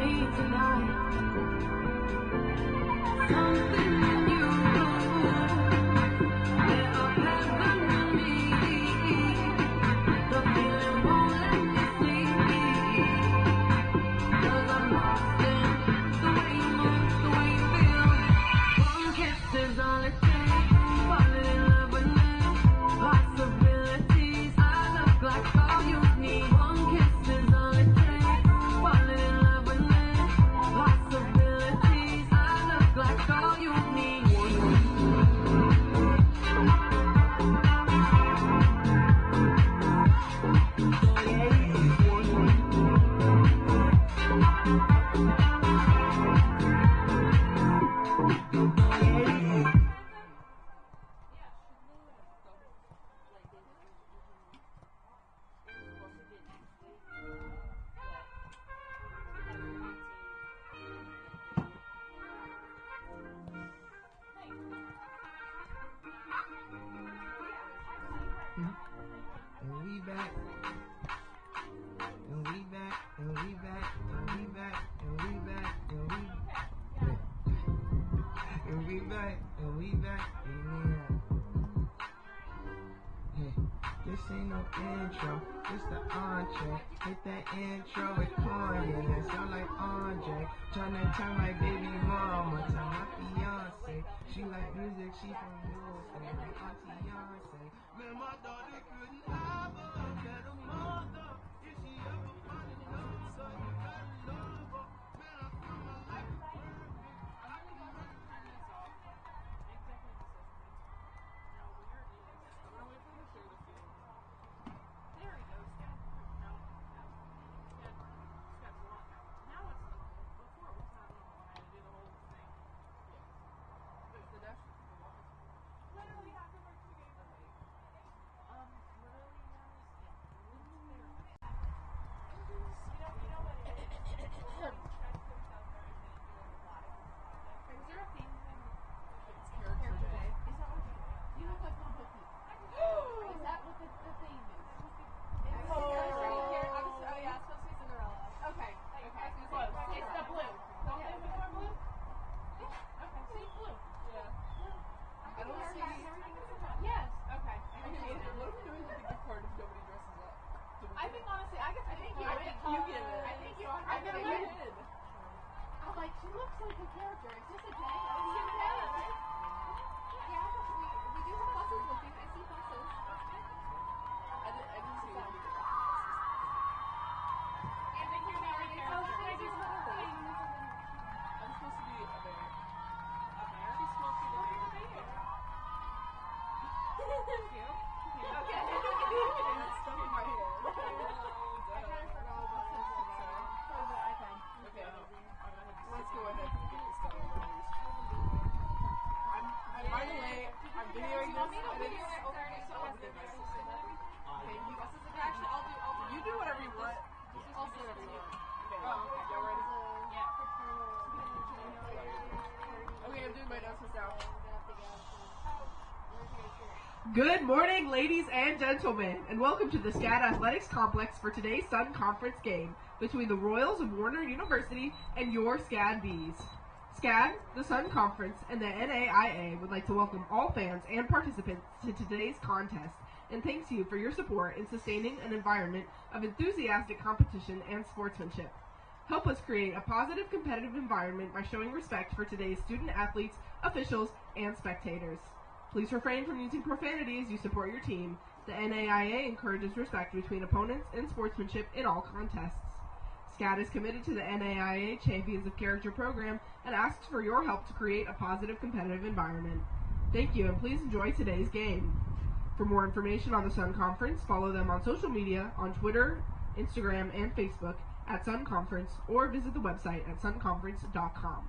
need tonight. Something that you do, lit up heaven in me. The feeling won't let me sleep. 'Cause I'm lost in the way you move, the way you feel. One kiss is all it takes. Falling in love with me. Possibilities. I look like all you need. One kiss is all it takes. Falling in love with me. Possibilities. I look like all you need. And we back, and we back, and we back, and we back, and we back, and we and we back, and we back, and we back. Hey, this ain't no intro, this the entree. Hit that intro with Kanye, it sound like Andre. Tryna tell my baby mama, tell my fiance. She like music, she from Houston, like Auntie Beyonce. Man, my daughter couldn't have a better mother. If she ever find another, so you gotta love her. Man, I feel my life is perfect. There we go. SCAD. No, SCAD. SCAD's a lot now. Now it's before it was not normal. I had to do the whole thing. Yeah. It's the dash. Literally have to work together. Literally now is you know what it is. Is there a theme thing? It's character day. Is that what you look like Pump Cookie? Is that what the theme is? Oh yeah, it's supposed to be Cinderella. Okay. Close. It's the blue. Don't they have more blue? Yeah. Okay. See, blue. Yeah. I don't see everything is yes. Okay. I hate it. What are we doing with the gift card if nobody dresses up? I think honestly, I get the gift card. You get it. I think I get it. I'm like, she looks like a character. It's just a day. It's just a day, right? Yeah, we do have buses looking. I see buses. I didn't see them. And they hear me already. Oh, I do I'm supposed to be a bear. A bear? She's supposed to be a bear. Cute. Okay. It's stuck in my head. I kind of forgot about it. Okay, let's go ahead and get this done. By the way, I'm videoing this. Okay, actually, I'll do. You do whatever you want. I'll say whatever you want. Okay. Y'all ready? Yeah. Okay, I'm doing my announcements now. Good morning, ladies and gentlemen, and welcome to the SCAD Athletics Complex for today's Sun Conference game between the Royals of Warner University and your SCAD Bees. SCAD, the Sun Conference, and the NAIA would like to welcome all fans and participants to today's contest and thanks you for your support in sustaining an environment of enthusiastic competition and sportsmanship. Help us create a positive competitive environment by showing respect for today's student athletes, officials, and spectators. Please refrain from using profanity as you support your team. The NAIA encourages respect between opponents and sportsmanship in all contests. SCAD is committed to the NAIA Champions of Character program and asks for your help to create a positive competitive environment. Thank you, and please enjoy today's game. For more information on the Sun Conference, follow them on social media on Twitter, Instagram, and Facebook at Sun Conference, or visit the website at sunconference.com.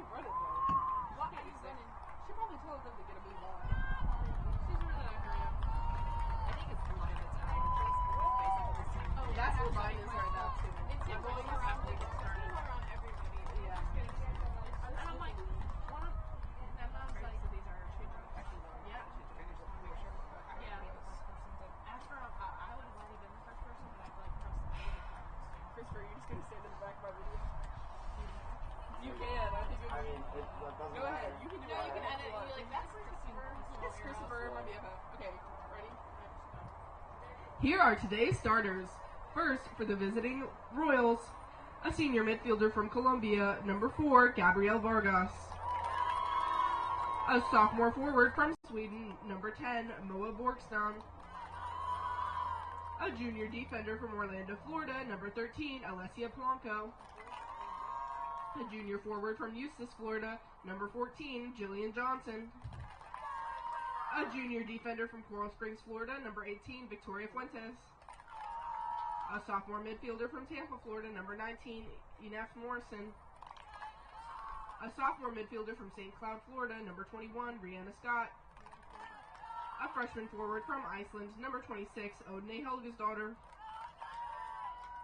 you running though? What are you running? She probably told them to get a move on. She's running at her. I think it's the line that's out. Oh, that's what line is right now too. It's him going around everybody. Yeah. And I'm like, one of them was like, so these are yeah. Yeah. After I would have already been the first person, but I feel like Christopher, you're just gonna stand in the back of my video. You can. I think it would. Go ahead. You can do it. You can edit. And be like, that's Christopher. It's Christopher, my BFF. Okay. Ready? Here are today's starters. First, for the visiting Royals, a senior midfielder from Colombia, number 4, Gabriel Vargas. A sophomore forward from Sweden, number 10, Moa Borgstam. A junior defender from Orlando, Florida, number 13, Alessia Polanco. A junior forward from Eustis, Florida, number 14, Jillian Johnson. A junior defender from Coral Springs, Florida, number 18, Victoria Fuentes. A sophomore midfielder from Tampa, Florida, number 19, Inef Morrison. A sophomore midfielder from St. Cloud, Florida, number 21, Rihanna Scott. A freshman forward from Iceland, number 26, Odine Helgesdottir.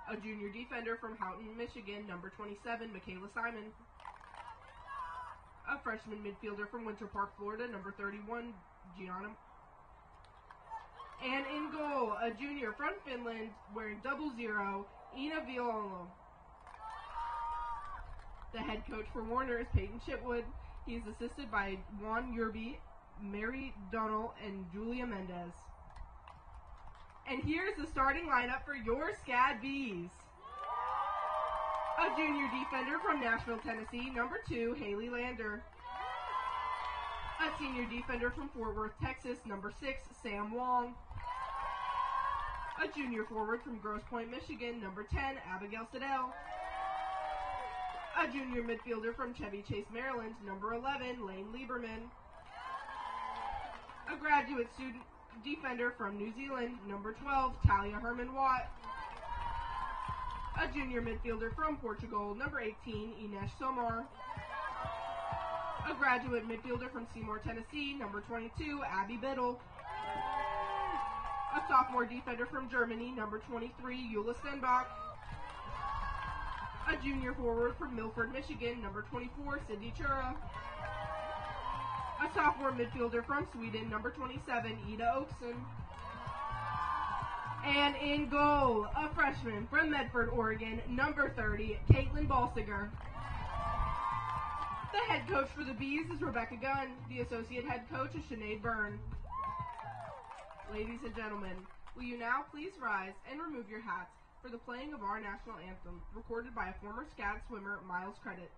A junior defender from Houghton, Michigan, number 27, Michaela Simon. A freshman midfielder from Winter Park, Florida, number 31, Gianna. And in goal, a junior from Finland, wearing 00, Ina Violo. The head coach for Warner is Peyton Chitwood. He is assisted by Juan Yerby, Mary Donnell, and Julia Mendez. And here's the starting lineup for your SCAD Bees. A junior defender from Nashville, Tennessee, number 2, Haley Lander. A senior defender from Fort Worth, Texas, number 6, Sam Wong. A junior forward from Grosse Pointe, Michigan, number 10, Abigail Siddell. A junior midfielder from Chevy Chase, Maryland, number 11, Lane Lieberman. A graduate student defender from New Zealand, number 12, Talia Herman-Watt. A junior midfielder from Portugal, number 18, Ines Somar. A graduate midfielder from Seymour, Tennessee, number 22, Abby Biddle. A sophomore defender from Germany, number 23, Eula Stenbach. A junior forward from Milford, Michigan, number 24, Cindy Chura. A sophomore midfielder from Sweden, number 27, Ida Oakson. And in goal, a freshman from Medford, Oregon, number 30, Caitlin Balsiger. The head coach for the Bees is Rebecca Gunn. The associate head coach is Sinead Byrne. Ladies and gentlemen, will you now please rise and remove your hats for the playing of our national anthem, recorded by a former SCAD swimmer, Miles Credit.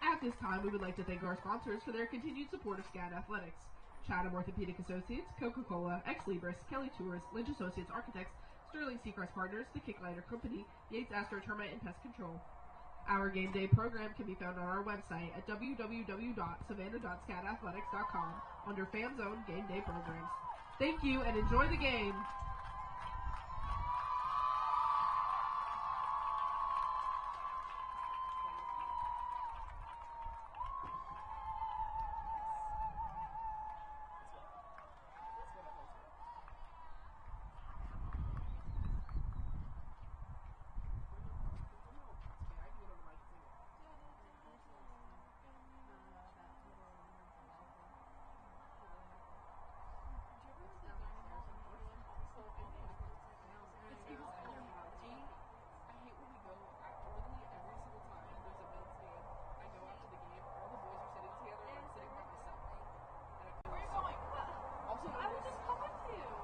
At this time, we would like to thank our sponsors for their continued support of SCAD Athletics. Chatham Orthopedic Associates, Coca-Cola, Ex Libris, Kelly Tours, Lynch Associates Architects, Sterling Seacrest Partners, The Kickliner Company, Yates Astro Termite and Pest Control. Our game day program can be found on our website at www.savannah.scadathletics.com under Fan Zone Game Day Programs. Thank you and enjoy the game.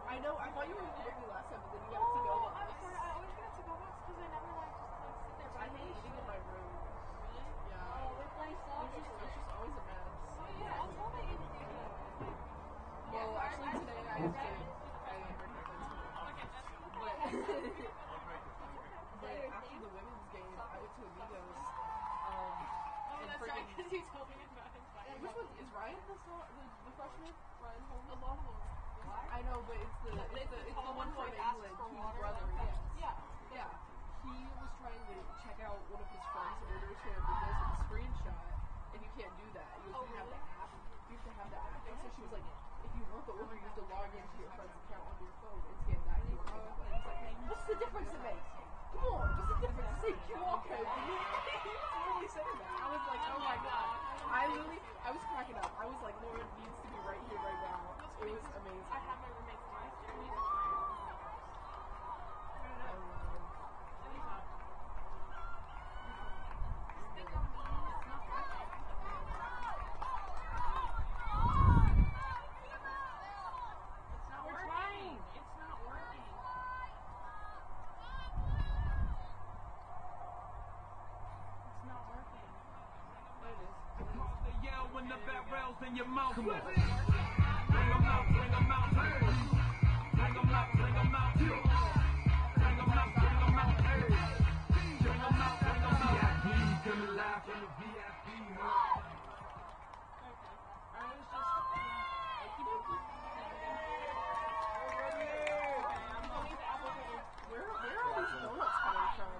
I know, I thought you were with me last time, but then you got to go box. I'm sorry, I always get to go box because I never like just like sit there. I hate eating in my room. Really? Yeah. Oh, we're playing soccer. It's just always a mess. Oh yeah, I'll tell my agent to do that. Well, actually today I have to, but after the women's game, I went to Amigos. Oh, And that's right, freaking- because you told me about it. Which one is Ryan the freshman? Ryan Holmes? A lot of them. I know, but it's the one from England whose brother. Yes. Yeah. He was trying to check out one of his friend's orders from Amigos with a screenshot, and you can't do that. You have to have the app. You have to have the app. And so she was like, if you want the order, you have to log into your friend's account on your phone and scan that QR code. He's like, what's the difference it makes? Come on, what's the difference? It's a QR code. He was literally saying that. I was like, oh my god. I was cracking up. I was like, Lauren needs to be right here, right now. It was amazing. I have my roommate's voice. Jeremy's I don't know. Anytime. Stick on me. It's not working. It's not working. We're trying. It's not working. It's not working. There it is. They yell when the barrel's in your mouth. Bring 'em out, bring 'em out. Bring 'em out, bring 'em out. Bring 'em out, bring 'em out. Bring 'em out, bring 'em out. VIP, come alive from the VIP. I was just, where are these donuts coming from?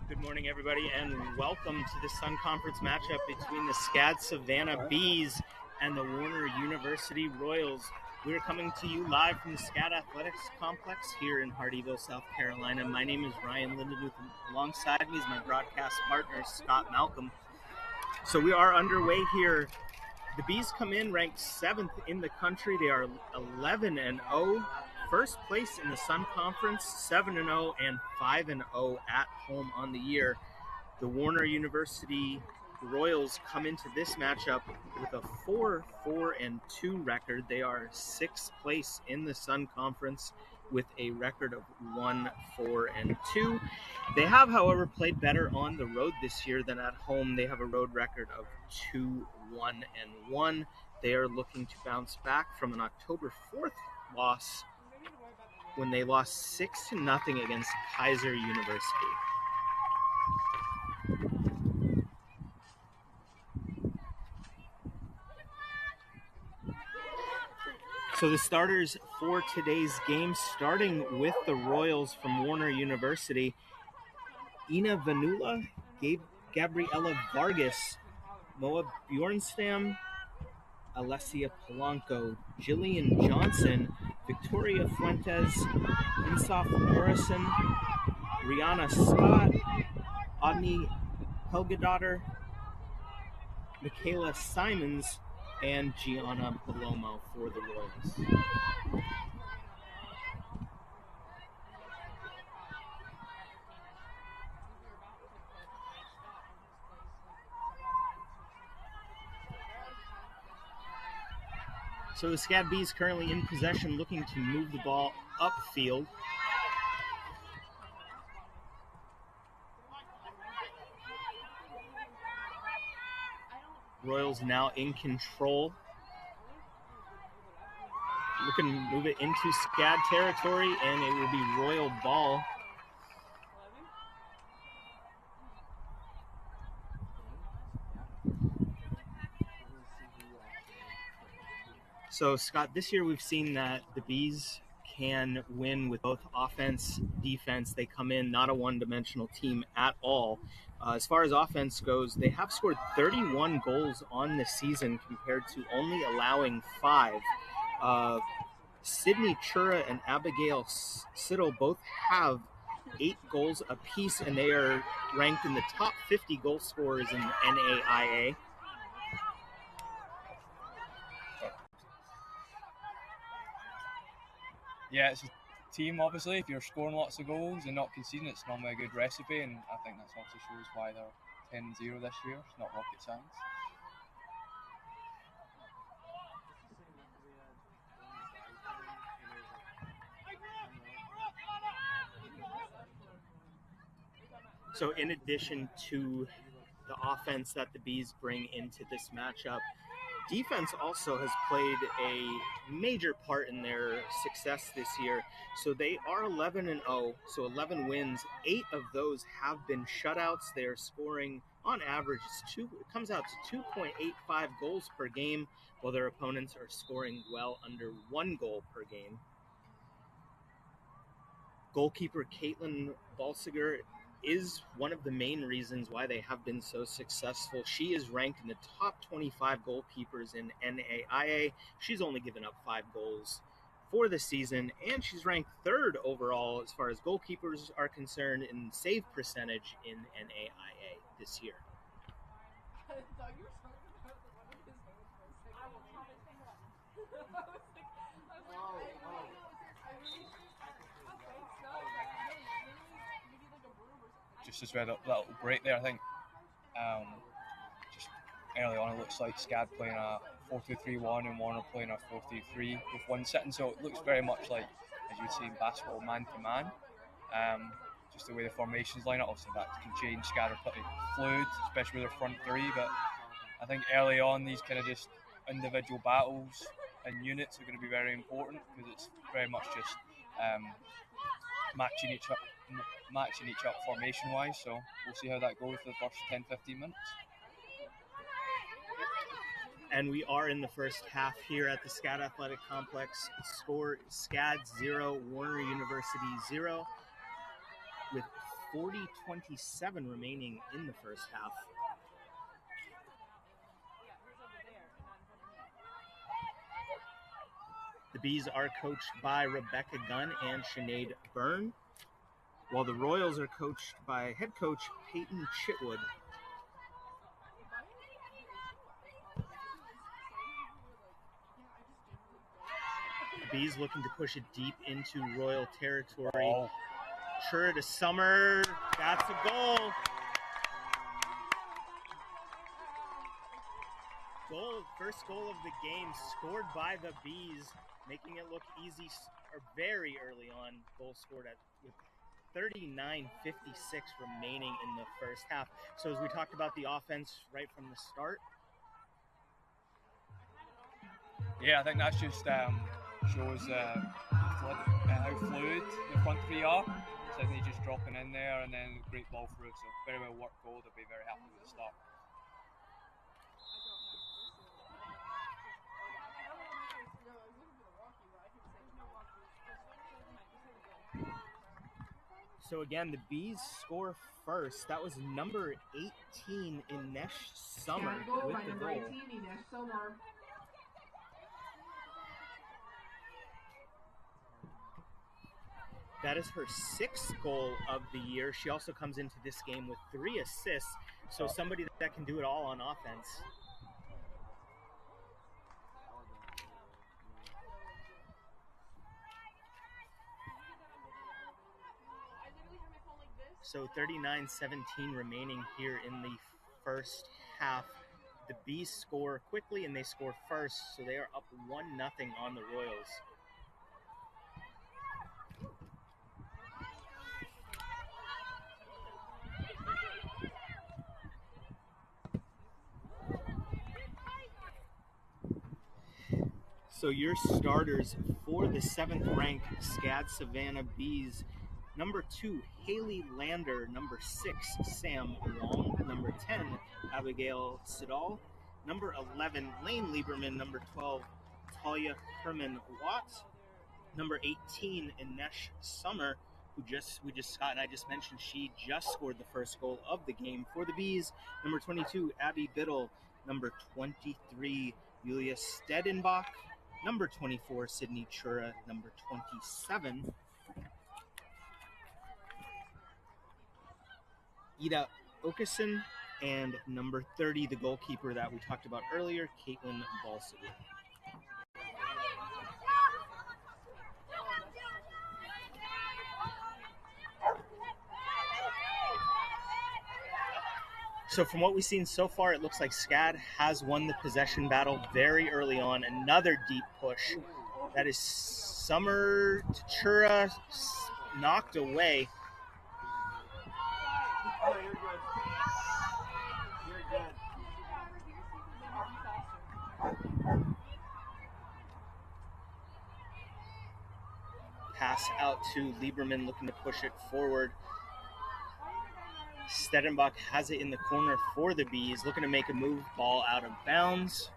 Good morning, everybody, and welcome to the Sun Conference matchup between the SCAD Savannah Bees and the Warner University Royals. We're coming to you live from the SCAD Athletics Complex here in Hardeeville, South Carolina. My name is Ryan Lindenmuth. Alongside me is my broadcast partner, Scott Malcolm. So we are underway here. The Bees come in ranked 7th in the country. They are 11-0. First place in the Sun Conference, 7-0 and 5-0 at home on the year. The Warner University Royals come into this matchup with a 4-4-2 record. They are 6th place in the Sun Conference with a record of 1-4-2. They have, however, played better on the road this year than at home. They have a road record of 2-1-1. They are looking to bounce back from an October 4th loss when they lost 6-0 against Kaiser University. So the starters for today's game, starting with the Royals from Warner University, Ina Vanula, Gabriela Vargas, Moa Bjornstam, Alessia Polanco, Jillian Johnson, Victoria Fuentes, Insaf Morrison, Rihanna Scott, Odney Helgadottir, Michaela Simons, and Gianna Palomo for the Royals. So the SCAD Bees currently in possession, looking to move the ball upfield. Royals now in control. Looking to move it into SCAD territory, and it will be Royal ball. So, Scott, this year we've seen that the Bees can win with both offense, defense. They come in not a one-dimensional team at all. As far as offense goes, they have scored 31 goals on the season compared to only allowing 5. Sydney Chura and Abigail Siddle both have 8 goals apiece, and they are ranked in the top 50 goal scorers in the NAIA. Yeah, it's a team, obviously. If you're scoring lots of goals and not conceding, it's normally a good recipe, and I think that also shows why they're 10-0 this year. It's not rocket science. So in addition to the offense that the Bees bring into this matchup, defense also has played a major part in their success this year. So they are 11-0, so 11 wins. 8 of those have been shutouts. They're scoring on average, it comes out to 2.85 goals per game, while their opponents are scoring well under 1 goal per game. Goalkeeper Caitlin Balsiger is one of the main reasons why they have been so successful. She is ranked in the top 25 goalkeepers in NAIA. She's only given up 5 goals for the season, and she's ranked 3rd overall as far as goalkeepers are concerned in save percentage in NAIA this year. Just read a little break there, I think. Just early on, it looks like SCAD playing a 4-2-3-1 and Warner playing a 4-3-3 with one sitting, so it looks very much like, as you would see in basketball, man-to-man. Just the way the formations line up, obviously that can change. SCAD are pretty fluid, especially with their front 3, but I think early on these kind of just individual battles and units are going to be very important, because it's very much just matching each up formation wise, so we'll see how that goes for the first 10-15 minutes. And we are in the first half here at the SCAD Athletic Complex. Score SCAD 0, Warner University 0, with 40-27 remaining in the first half. The Bees are coached by Rebecca Gunn and Sinead Byrne, while the Royals are coached by head coach Peyton Chitwood. The Bees looking to push it deep into Royal territory. Oh. Chura to Summer. That's a goal. First goal of the game scored by the Bees, making it look easy, or very early on. Goal scored with 39:56 remaining in the first half. So as we talked about the offense right from the start. Yeah, I think that's just shows how fluid the front 3 are. Sydney just dropping in there, and then great ball through. So very well worked goal. They'll be very happy with the start. So again, the Bees score first. That was number 18 Inesh Summer Goal with by the number goal. 18, Inesh Somar. That is her 6th goal of the year. She also comes into this game with 3 assists. So somebody that can do it all on offense. So 39-17 remaining here in the first half. The Bees score quickly, and they score first, so they are up 1-0 on the Royals. So your starters for the 7th ranked SCAD Savannah Bees: number 2, Haley Lander; number 6, Sam Wong; number 10, Abigail Siddall; number 11, Lane Lieberman; number 12, Talia Herman Watt; number 18, Inesh Summer, Scott and I just mentioned, she just scored the first goal of the game for the Bees; number 22, Abby Biddle; number 23, Julia Stedenbach; number 24, Sydney Chura; number 27, Ida Okeson; and number 30, the goalkeeper that we talked about earlier, Caitlin Balswood. So from what we've seen so far, it looks like SCAD has won the possession battle very early on. Another deep push. That is Summer Chura knocked away. Oh, you're good. You're good. Pass out to Lieberman, looking to push it forward. Stedenbach has it in the corner for the Bees, looking to make a move, ball out of bounds.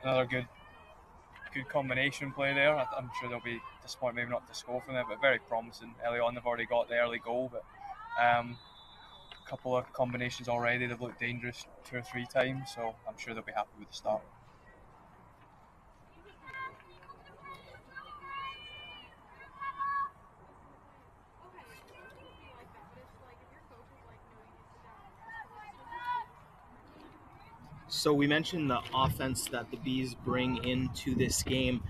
Another good combination play there. I'm sure they'll be disappointed maybe not to score from it, but very promising early on. They've already got the early goal, but a couple of combinations already. They've looked dangerous 2 or 3 times, so I'm sure they'll be happy with the start. So we mentioned the offense that the Bees bring into this game.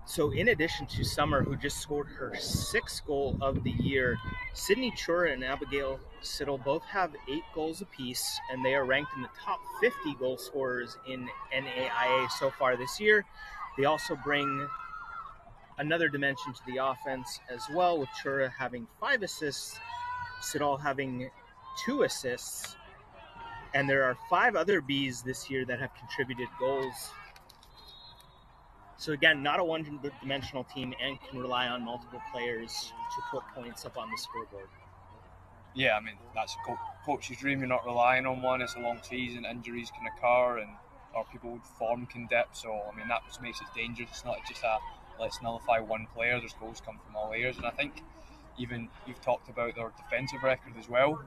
So in addition to Summer, who just scored her 6th goal of the year, Sydney Chura and Abigail Siddall both have 8 goals apiece, and they are ranked in the top 50 goal scorers in NAIA so far this year. They also bring another dimension to the offense as well, with Chura having 5 assists, Siddall having 2 assists, and there are 5 other Bees this year that have contributed goals. So again, not a one-dimensional team and can rely on multiple players to put points up on the scoreboard. Yeah, I mean, that's a coach's dream. You're not relying on one. It's a long season. Injuries can occur, or people with form can dip. So, I mean, that just makes it dangerous. It's not just a let's nullify one player. There's goals come from all areas. And I think even you've talked about their defensive record as well.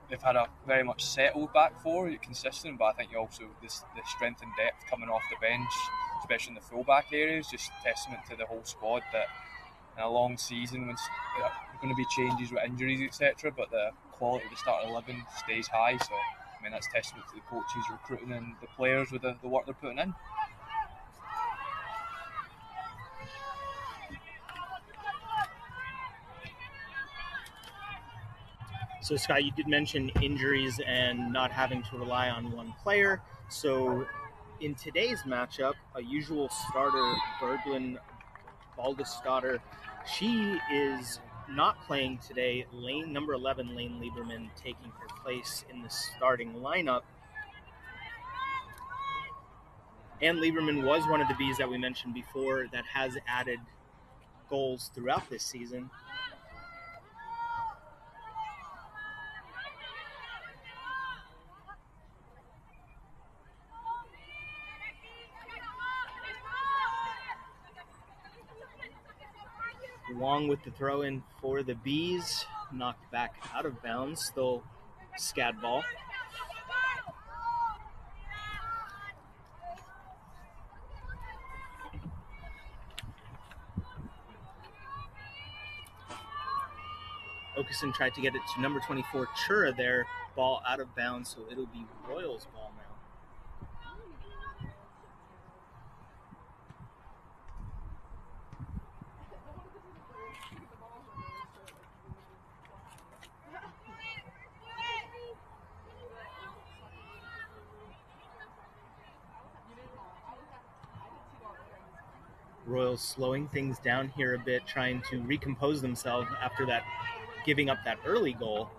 They've had a very much settled back four, consistent, but I think also the strength and depth coming off the bench, especially in the full-back areas, just testament to the whole squad that in a long season, when there are going to be changes with injuries, etc., but the quality of the starting 11 stays high. So, I mean, that's testament to the coaches recruiting and the players with the work they're putting in. So, Scott, you did mention injuries and not having to rely on one player. So, in today's matchup, a usual starter, Berglund Baldesdotter, she is not playing today. Number 11, Lane Lieberman, taking her place in the starting lineup. And Lieberman was one of the Bees that we mentioned before that has added goals throughout this season. Wong with the throw-in for the Bees, knocked back out of bounds, still SCAD ball. Okeson tried to get it to number 24, Chura there, ball out of bounds, so it'll be Royals ball now. Royals slowing things down here a bit, trying to recompose themselves after that giving up that early goal.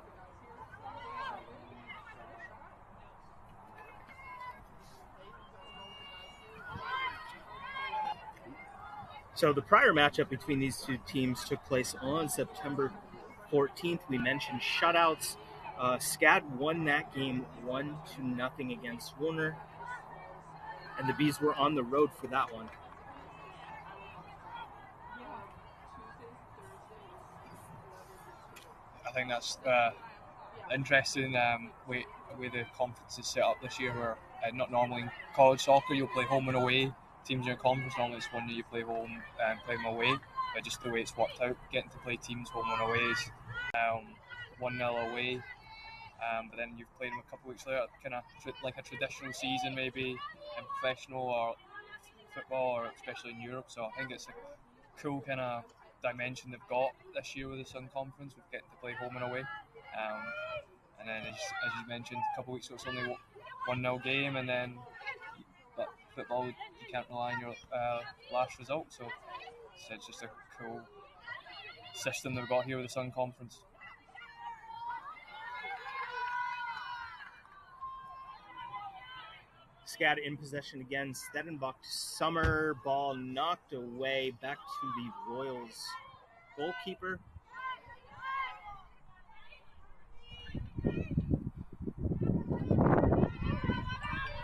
So the prior matchup between these two teams took place on September 14th. We mentioned shutouts. SCAD won that game 1-0 against Warner, and the Bees were on the road for that one. I think that's interesting way the conference is set up this year, where not normally in college soccer you'll play home and away. Teams in your conference, normally it's one year you play home and play them away, but just the way it's worked out, getting to play teams home and away is 1-0 away, but then you've played them a couple of weeks later, kind of like a traditional season maybe in professional or football, or especially in Europe. So I think it's a cool kind of dimension they've got this year with the Sun Conference, with getting to play home and away. And then as you mentioned, a couple of weeks ago, it's only 1-0 game, and then but football, you can't rely on your last result. So it's just a cool system they've got here with the Sun Conference. SCAD in possession again. Stedenbach to Summer. Ball knocked away back to the Royals goalkeeper.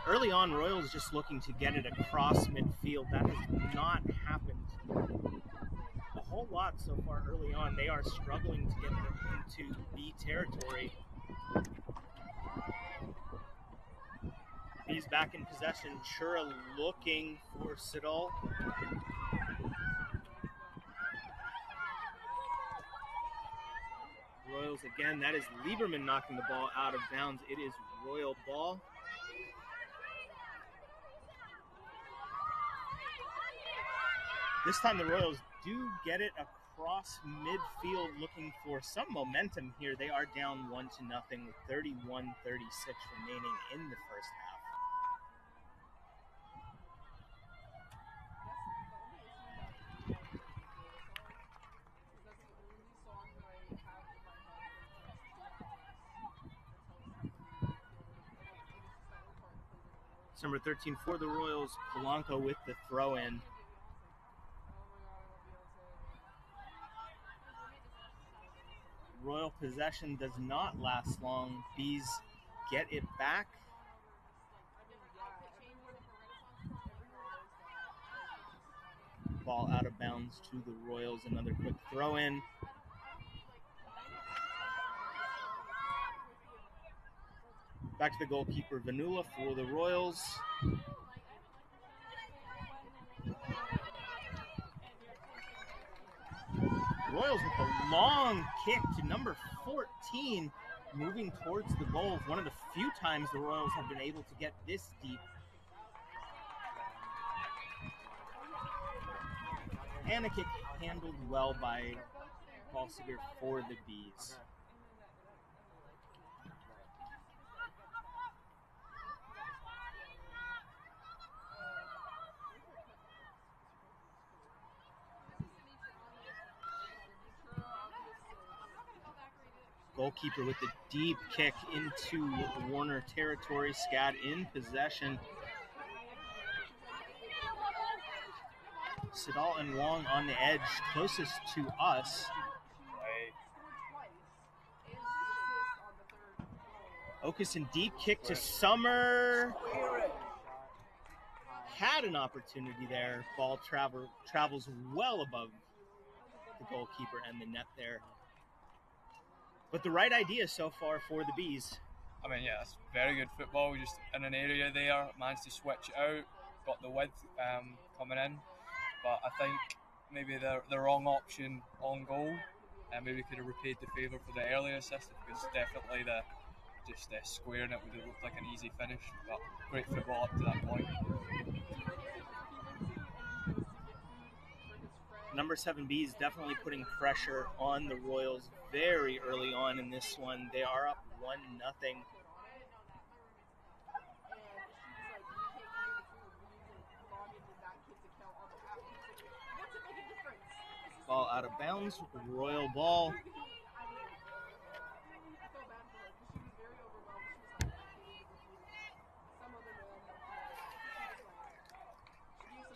Early on, Royals just looking to get it across midfield. That has not happened a whole lot so far early on. They are struggling to get it into B territory. He's back in possession. Chura looking for Siddall. Royals again. That is Lieberman knocking the ball out of bounds. It is Royal ball. This time the Royals do get it across midfield, looking for some momentum here. They are down 1-0 with 31:36 remaining in the first half. It's number 13 for the Royals, Polanco with the throw-in. Royal possession does not last long. Bees get it back. Ball out of bounds to the Royals. Another quick throw-in. Back to the goalkeeper, Vanula for the Royals. Royals with a long kick to number 14, moving towards the goal. One of the few times the Royals have been able to get this deep. And a kick handled well by Balsiger for the Bees. Goalkeeper with the deep kick into Warner territory. SCAD in possession. Siddall and Wong on the edge, closest to us. Okeson deep kick to Summer. Had an opportunity there. Ball travels well above the goalkeeper and the net there. But the right idea so far for the Bees. I mean, yeah, it's very good football. Just in an area there, managed to switch it out, got the width coming in. But I think maybe the wrong option on goal, and maybe could have repaid the favour for the earlier assist, because definitely the squaring it would have looked like an easy finish. But great football up to that point. Number 7 Bees definitely putting pressure on the Royals very early on in this one. They are up 1-0. Ball out of bounds, Royal ball.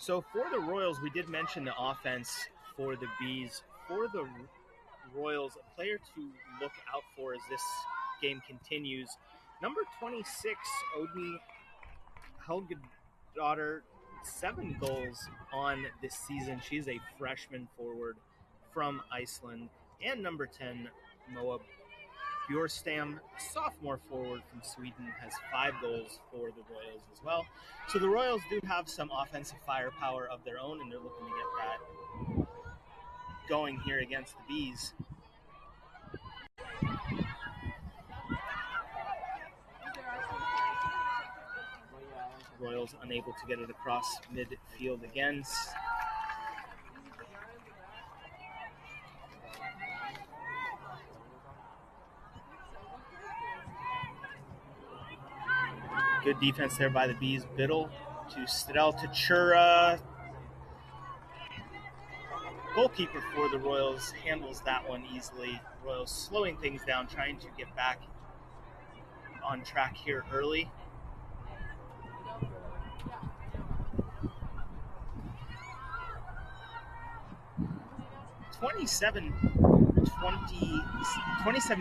So for the Royals, we did mention the offense for the Bees. For the Royals, a player to look out for as this game continues. Number 26, Odin Helgadottir, 7 goals on this season. She's a freshman forward from Iceland. And number 10, Moa Bjorstam, sophomore forward from Sweden, has 5 goals for the Royals as well. So the Royals do have some offensive firepower of their own, and they're looking to get that going here against the Bees. Royals unable to get it across midfield again. Good defense there by the Bees. Biddle to Stadel to Chura. Goalkeeper for the Royals handles that one easily. Royals slowing things down, trying to get back on track here early. Twenty-seven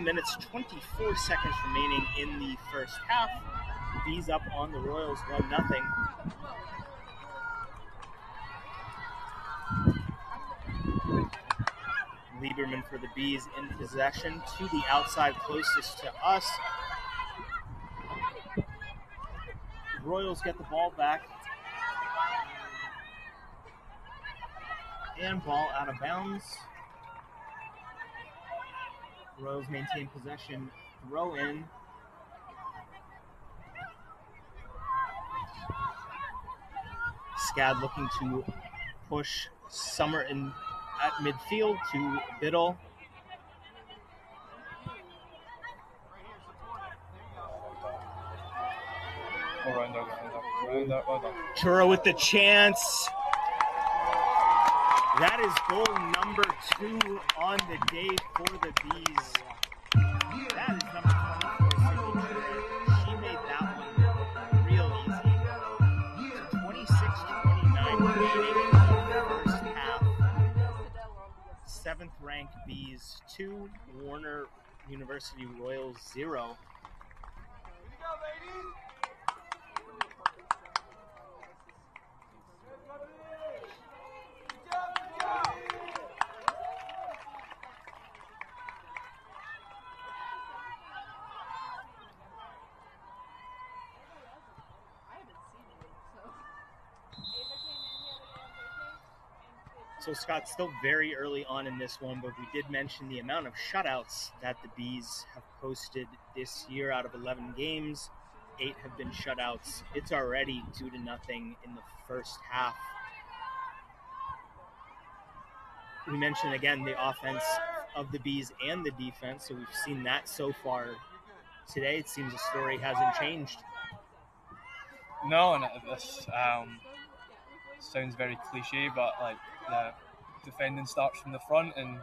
minutes, 24 seconds remaining in the first half. Bees up on the Royals 1-0. Lieberman for the Bees in possession to the outside closest to us. Royals get the ball back. And ball out of bounds. Royals maintain possession. Throw in. SCAD looking to push Summer in at midfield to Biddle. Chura with the chance. That is goal number 2 on the day for the Bees. That is number 24, Sydney Chura. She made that one real easy. 26-29 remaining in the first half. 7th ranked Bees 2, Warner University Royals 0. So, Scott, still very early on in this one, but we did mention the amount of shutouts that the Bees have posted this year. Out of 11 games, 8 have been shutouts. It's already 2-0 in the first half. We mentioned, again, the offense of the Bees and the defense, so we've seen that so far today. It seems the story hasn't changed. No, and this sounds very cliche, but like the defending starts from the front and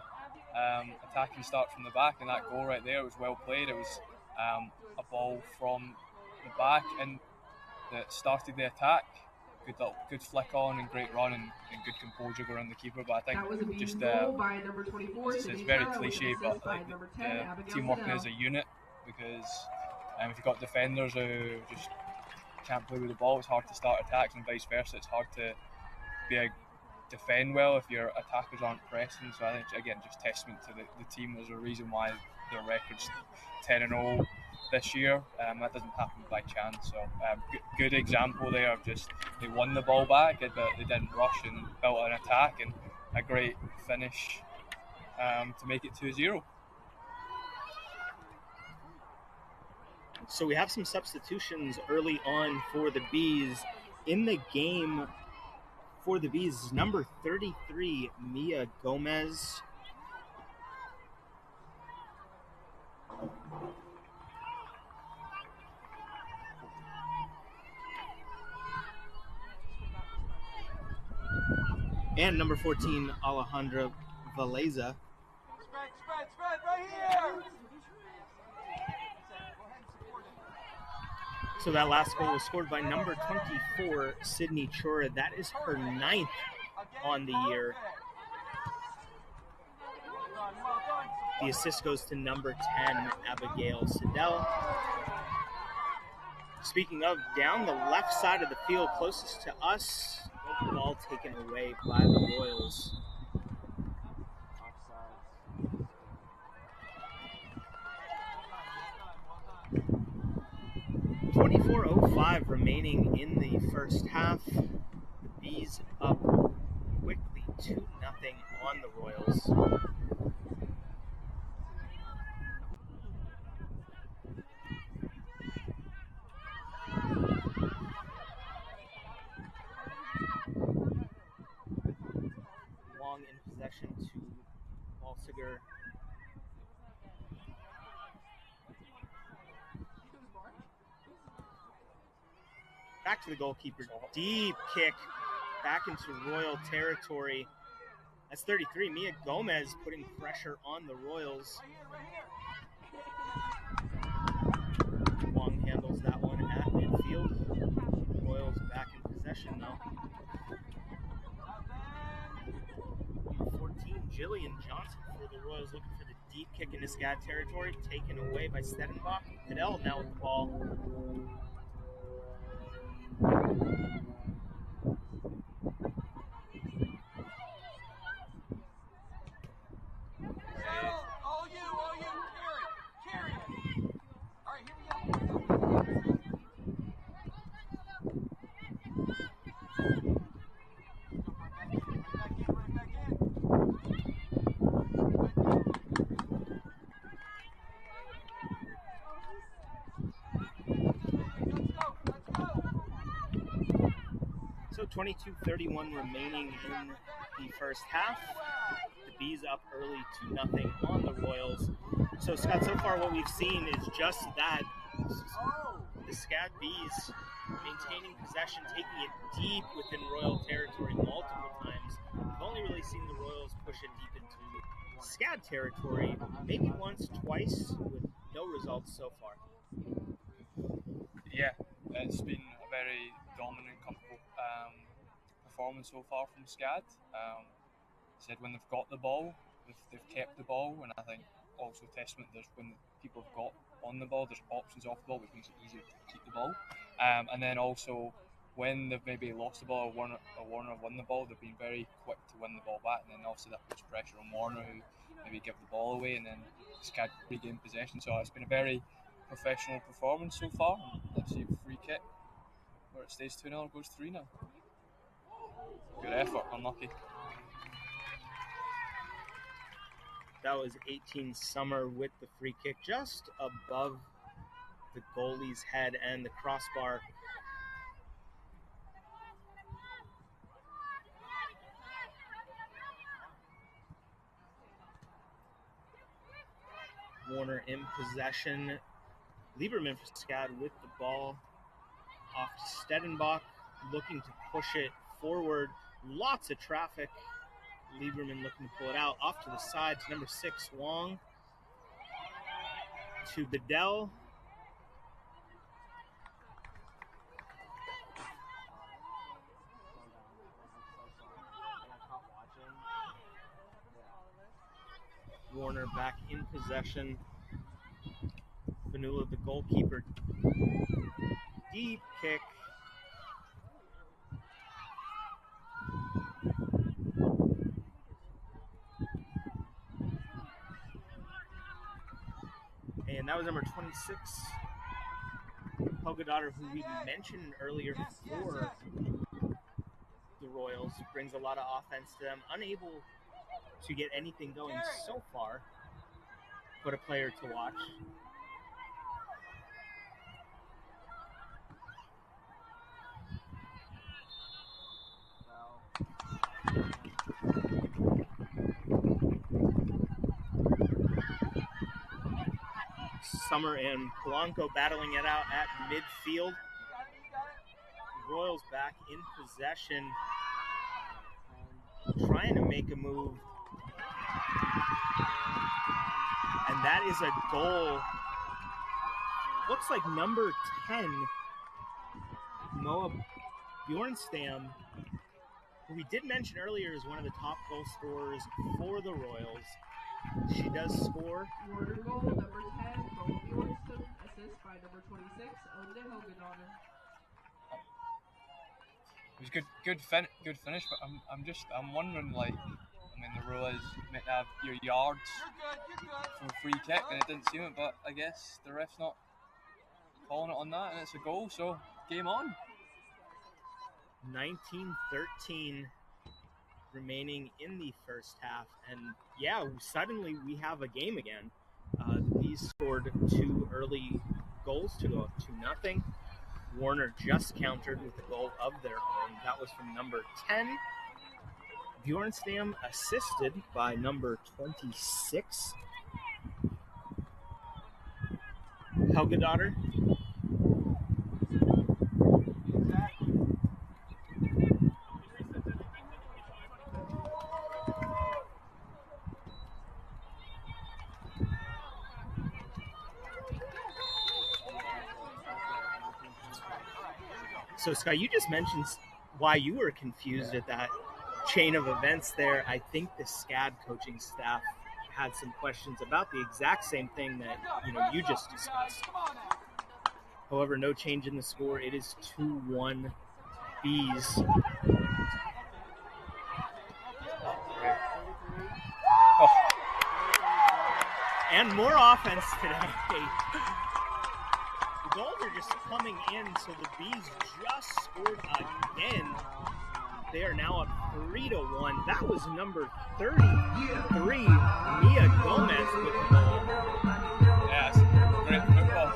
attacking starts from the back, and that goal right there was well played. It was a ball from the back and that started the attack. Good flick on and great run and good composure around the keeper. But I think just by number 24, it's very cliche, but like the team working as a unit, because if you've got defenders who just can't play with the ball, it's hard to start attacks, and vice versa. It's hard to defend well if your attackers aren't pressing. So I think, again, just testament to the team. There's a reason why their record's 10-0 this year. That doesn't happen by chance. So good example there of just they won the ball back, but they didn't rush and built an attack, and a great finish to make it 2-0. So we have some substitutions early on for the Bees. In the game for the Bees, number 33, Mia Gomez. And number 14, Alejandra Valeza. Spread right here! So that last goal was scored by number 24, Sydney Chora. That is her 9th on the year. The assist goes to number 10, Abigail Siddell. Speaking of, down the left side of the field, closest to us, ball taken away by the Royals. 24:05 remaining in the first half. The Bees up quickly 2-0 on the Royals. Wong in possession to Balsiger. Back to the goalkeeper. Deep kick back into Royal territory. That's 33. Mia Gomez putting pressure on the Royals. Wong handles that one at midfield. Royals back in possession now. Number 14, Jillian Johnson for the Royals, looking for the deep kick into SCAD territory. Taken away by Stedenbach. Cadell now with the ball. All you, carry it. All right, here we go. So 22:31 remaining in the first half. The Bees up early 2-0 on the Royals. So Scott, so far what we've seen is just that. The SCAD Bees maintaining possession, taking it deep within Royal territory multiple times. We've only really seen the Royals push it deep into SCAD territory, maybe once, twice, with no results so far. Yeah, it's been a very dominant, comfortable performance so far from SCAD. Said when they've got the ball, they've kept the ball, and I think also testament there's when people have got on the ball, there's options off the ball, which makes it easier to keep the ball. And then also when they've maybe lost the ball or Warner won the ball, they've been very quick to win the ball back, and then obviously that puts pressure on Warner, who maybe give the ball away, and then SCAD regain possession. So it's been a very professional performance so far. Let's see a free kick where it stays 2-0, goes 3-0. Good effort, unlucky. That was 18 Summer with the free kick just above the goalie's head and the crossbar. Warner in possession. Lieberman for SCAD with the ball. Off to Stedenbach, looking to push it forward. Lots of traffic. Lieberman looking to pull it out. Off to the side to number 6, Wong. To Bedell. Warner back in possession. Vanula, the goalkeeper. Deep kick. And that was number 26, Pogadaughter, who we mentioned earlier for the Royals. Brings a lot of offense to them. Unable to get anything going so far, but a player to watch. Summer and Polanco battling it out at midfield. Royals back in possession, trying to make a move. And that is a goal. Looks like number 10, Moa Bjornstam, who we did mention earlier is one of the top goal scorers for the Royals. She does score. Warner goal, number 10, Moa Bjornstam, assist by number 26, Onde Hogadonner. It was good finish, but I'm wondering, like, I mean, the rule is meant to have your yards from a free kick, and it didn't seem it, but I guess the ref's not calling it on that, and it's a goal, so game on. 19-13 remaining in the first half, and yeah, suddenly we have a game again. The Bees scored 2 early goals to go up 2-0. Warner just countered with a goal of their own. That was from number 10. Bjornstam assisted by number 26, Helgadottir. So, Sky, you just mentioned why you were confused at that chain of events there. I think the SCAD coaching staff had some questions about the exact same thing that you just discussed. However, no change in the score. It is 2-1 Bees. Oh. And more offense today. The goals are just coming in, so the Bees just scored again. They are now up 3-1. That was number 33, Mia Gomez with the ball. Yes, great football.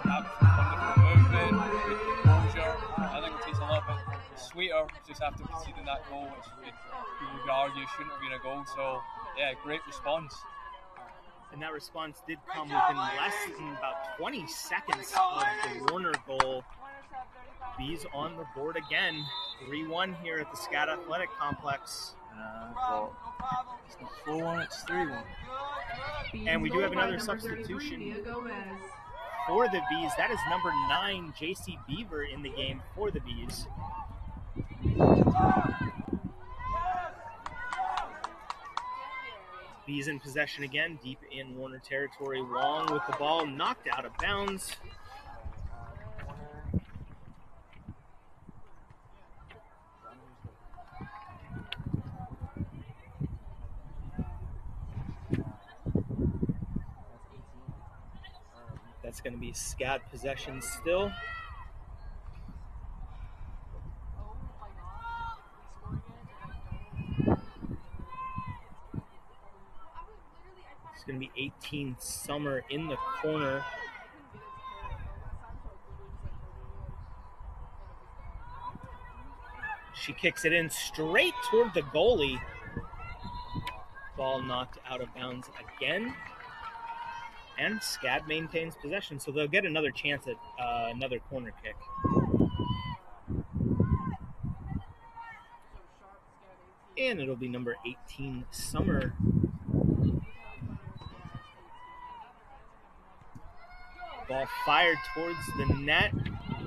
Wonderful movement, good composure. I think it takes a little bit sweeter just after conceding that goal, which people would argue shouldn't have been a goal. So, yeah, great response. And that response did come within less than about 20 seconds of the Warner goal. Bees on the board again. 3-1 here at the SCAD Athletic Complex. It's not 4-1, it's 3-1. And we do have another substitution for the Bees. That is number 9, JC Beaver, in the game for the Bees. Bees in possession again, deep in Warner territory. Wong with the ball, knocked out of bounds. That's going to be SCAD possession still. It's going to be 18 Summer in the corner. She kicks it in straight toward the goalie. Ball knocked out of bounds again. And SCAD maintains possession, so they'll get another chance at another corner kick. And it'll be number 18, Summer. Ball fired towards the net.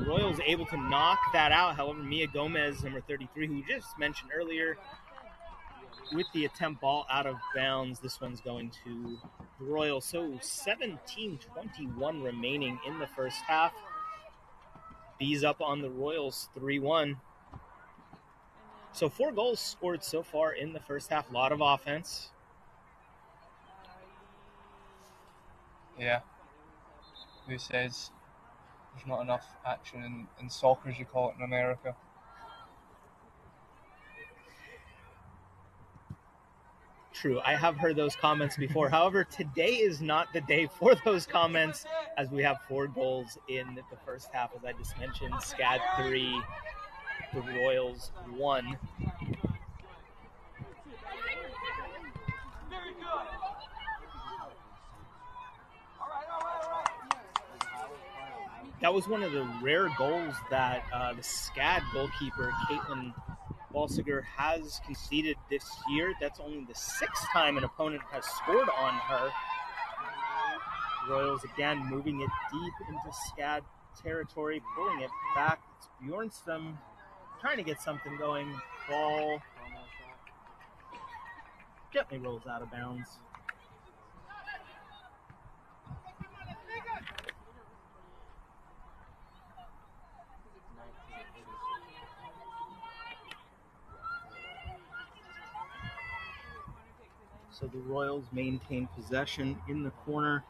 Royals able to knock that out. However, Mia Gomez, number 33, who we just mentioned earlier, with the attempt, ball out of bounds. This one's going to the Royals. So 17:21 remaining in the first half. Bees up on the Royals 3-1. So 4 goals scored so far in the first half. A lot of offense. Yeah. Who says there's not enough action in soccer, as you call it in America? True, I have heard those comments before. However, today is not the day for those comments, as we have 4 goals in the first half, as I just mentioned. SCAD 3, the Royals 1. That was one of the rare goals that the SCAD goalkeeper, Caitlin Walsiger, has conceded this year. That's only the 6th time an opponent has scored on her. Royals again moving it deep into SCAD territory, pulling it back. It's Bjornstam trying to get something going. Ball gently rolls out of bounds. So the Royals maintain possession in the corner.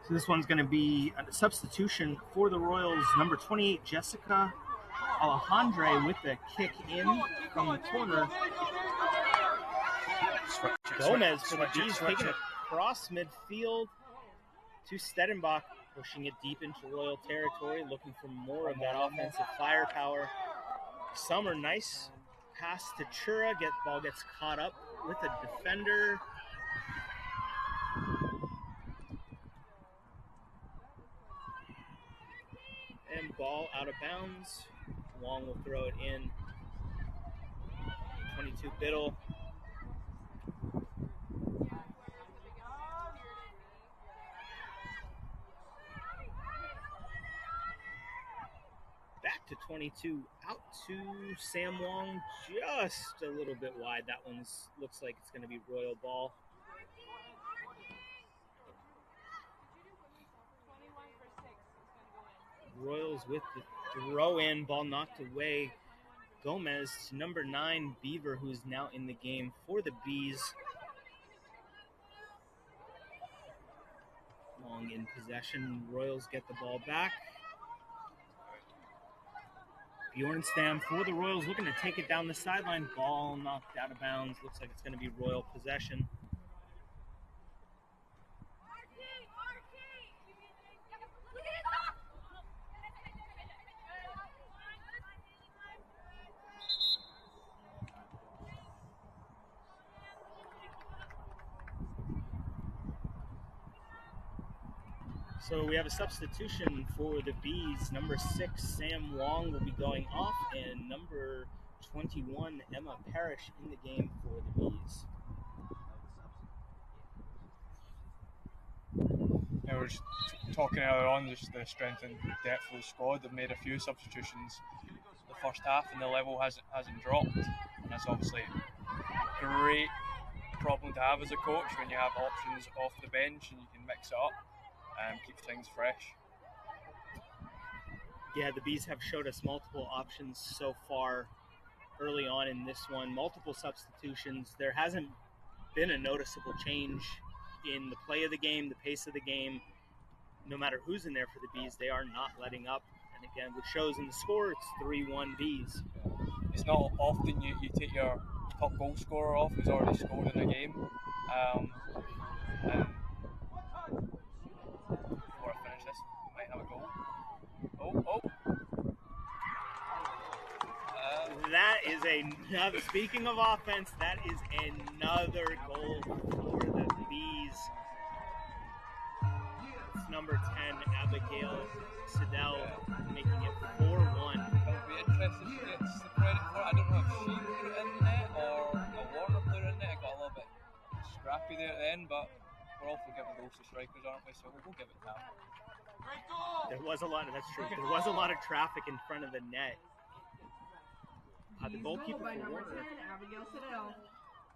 So this one's going to be a substitution for the Royals. Number 28, Jessica Alejandre with the kick in from the corner. Gomez for the Bees taking it across midfield to Stedenbach, pushing it deep into Royal territory, looking for more of that offensive firepower. Summer, nice pass to Chura. Ball gets caught up with a defender. And ball out of bounds. Wong will throw it in. 22 Biddle. Back to 22, out to Sam Wong, just a little bit wide. That one's looks like it's going to be Royal ball. Royals with the throw in, ball knocked away. Gomez to number 9, Beaver, who's now in the game for the Bees. Long in possession. Royals get the ball back. Bjornstam for the Royals, looking to take it down the sideline. Ball knocked out of bounds. Looks like it's going to be Royal possession. So we have a substitution for the Bees. Number 6, Sam Wong, will be going off, and number 21, Emma Parrish, in the game for the Bees. Yeah, we were just talking earlier on, just the strength and depth of the squad. They've made a few substitutions the first half, and the level hasn't dropped. And that's obviously a great problem to have as a coach when you have options off the bench and you can mix it up and keep things fresh. Yeah, the Bees have showed us multiple options so far early on in this one. Multiple substitutions. There hasn't been a noticeable change in the play of the game, the pace of the game. No matter who's in there for the Bees, they are not letting up. And again, which shows in the score, it's 3-1 Bees. It's not often you take your top goal scorer off who's already scored in a game. And before I finish this, we might have a goal. That is another, speaking of offense, that is another goal for the Bees. It's number 10, Abigail Siddell, making it 4-1. It'll be interesting who gets the credit for it. I don't know if she put it in the net or Warner put it in the net. It got a little bit scrappy there at the end, but we're all for giving goals to strikers, aren't we? So we'll give it to them. There was a lot of, that's true. There was a lot of traffic in front of the net. The goalkeeper by for number Warner. 10, Abigail Siddell.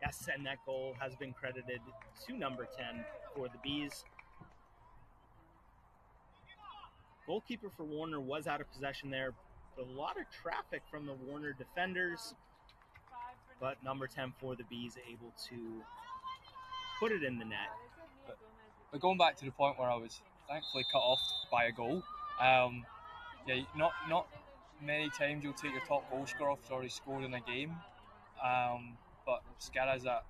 Yes, and that goal has been credited to number 10 for the Bees. Goalkeeper for Warner was out of possession there. A lot of traffic from the Warner defenders, but number 10 for the Bees able to put it in the net. But going back to the point where I was thankfully cut off by a goal, not many times you'll take your top goal scorer off who's already scored in a game, but SCAD has that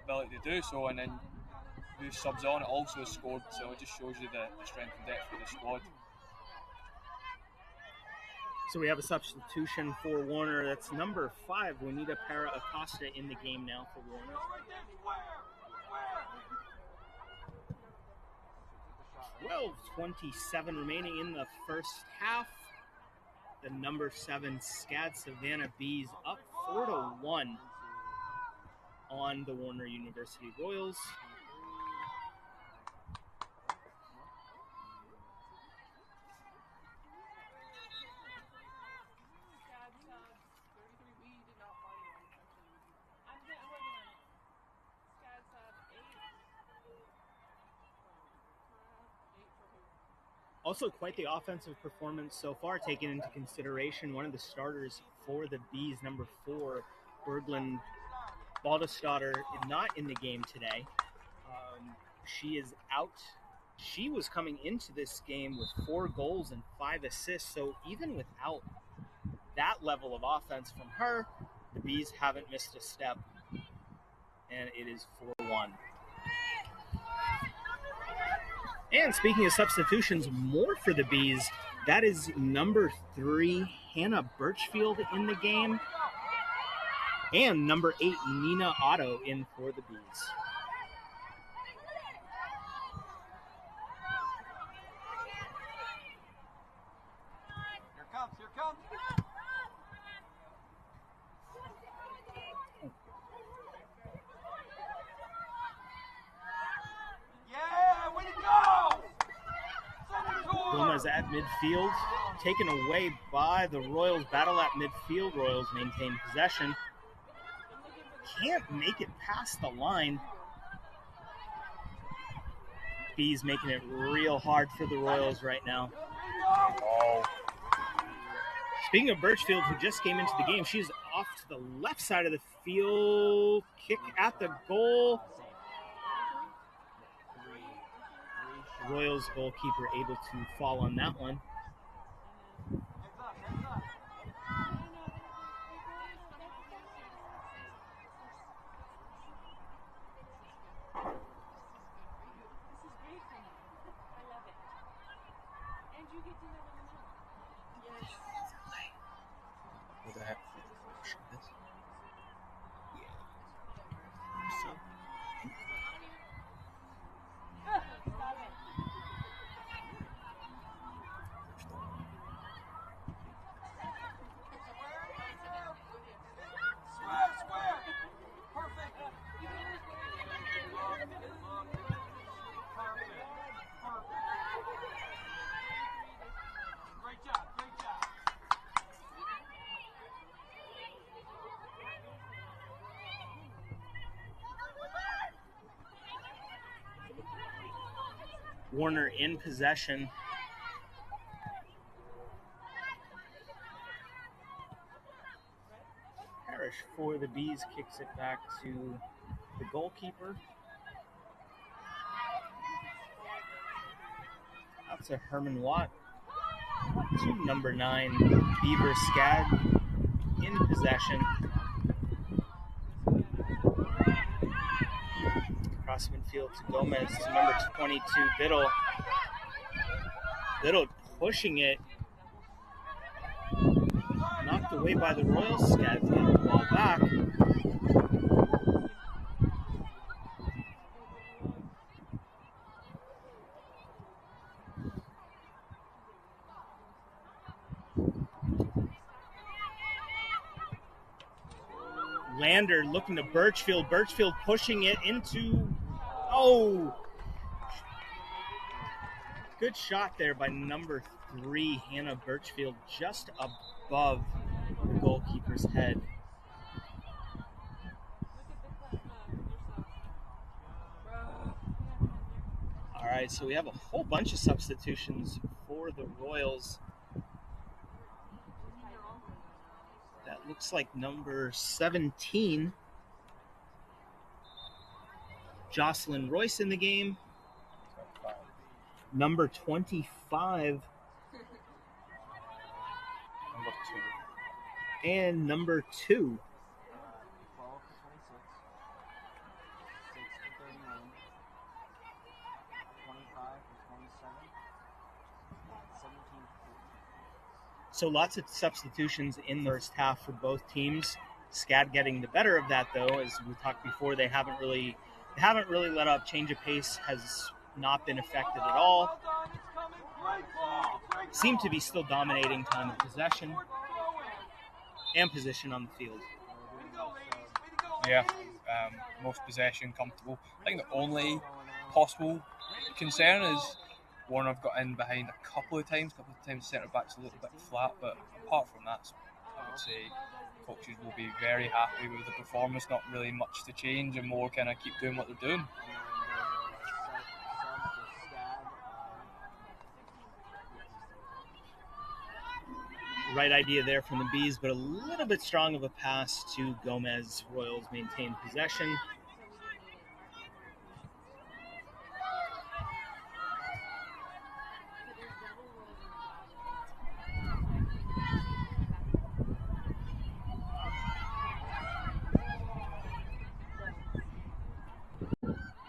ability to do so, and then who subs on it also has scored, so it just shows you the strength and depth of the squad. So we have a substitution for Warner. That's number 5, Juanita Para Acosta, in the game now for Warner. 12:27 remaining in the first half. The number 7 SCAD Savannah Bees up 4-1 on the Warner University Royals. Also, quite the offensive performance so far, taken into consideration. One of the starters for the Bees, number 4, Berglund Baldesdotter, not in the game today. She is out. She was coming into this game with 4 goals and 5 assists, so even without that level of offense from her, the Bees haven't missed a step, and it is 4-1. And speaking of substitutions, more for the Bees, that is number 3, Hannah Birchfield in the game, and number 8, Nina Otto in for the Bees. Here comes. Yeah, way to go! Gomez at midfield, taken away by the Royals. Battle at midfield. Royals maintain possession. Can't make it past the line. Bees making it real hard for the Royals right now. Oh. Speaking of Birchfield, who just came into the game, she's off to the left side of the field. Kick at the goal. Royals goalkeeper able to fall on that one. What the heck? Warner in possession. Parrish for the Bees kicks it back to the goalkeeper. Out to Herman Watt. To number 9, Beaver SCAD in possession. Across midfield to Gomez to number 22, Biddle. Biddle pushing it. Knocked away by the Royals. SCAD to get the ball back. Lander looking to Birchfield. Birchfield pushing it into... Oh! Good shot there by number 3, Hannah Birchfield, just above the goalkeeper's head. All right, so we have a whole bunch of substitutions for the Royals. That looks like number 17, Jocelyn Royce in the game. Number 25, Number 2. and number 2. 12 to 26, 6 to 31, 25 to 27, 17 to 40. So lots of substitutions in the first half for both teams. SCAD getting the better of that, though, as we talked before. They haven't really let up. Change of pace has not been affected at all. Seem to be still dominating time of possession and position on the field. Yeah, most possession, comfortable. I think the only possible concern is Warner have got in behind a couple of times centre back's a little bit flat, but apart from that, I would say coaches will be very happy with the performance. Not really much to change, and more kind of keep doing what they're doing. Right idea there from the Bees, but a little bit strong of a pass to Gomez. Royals maintain possession.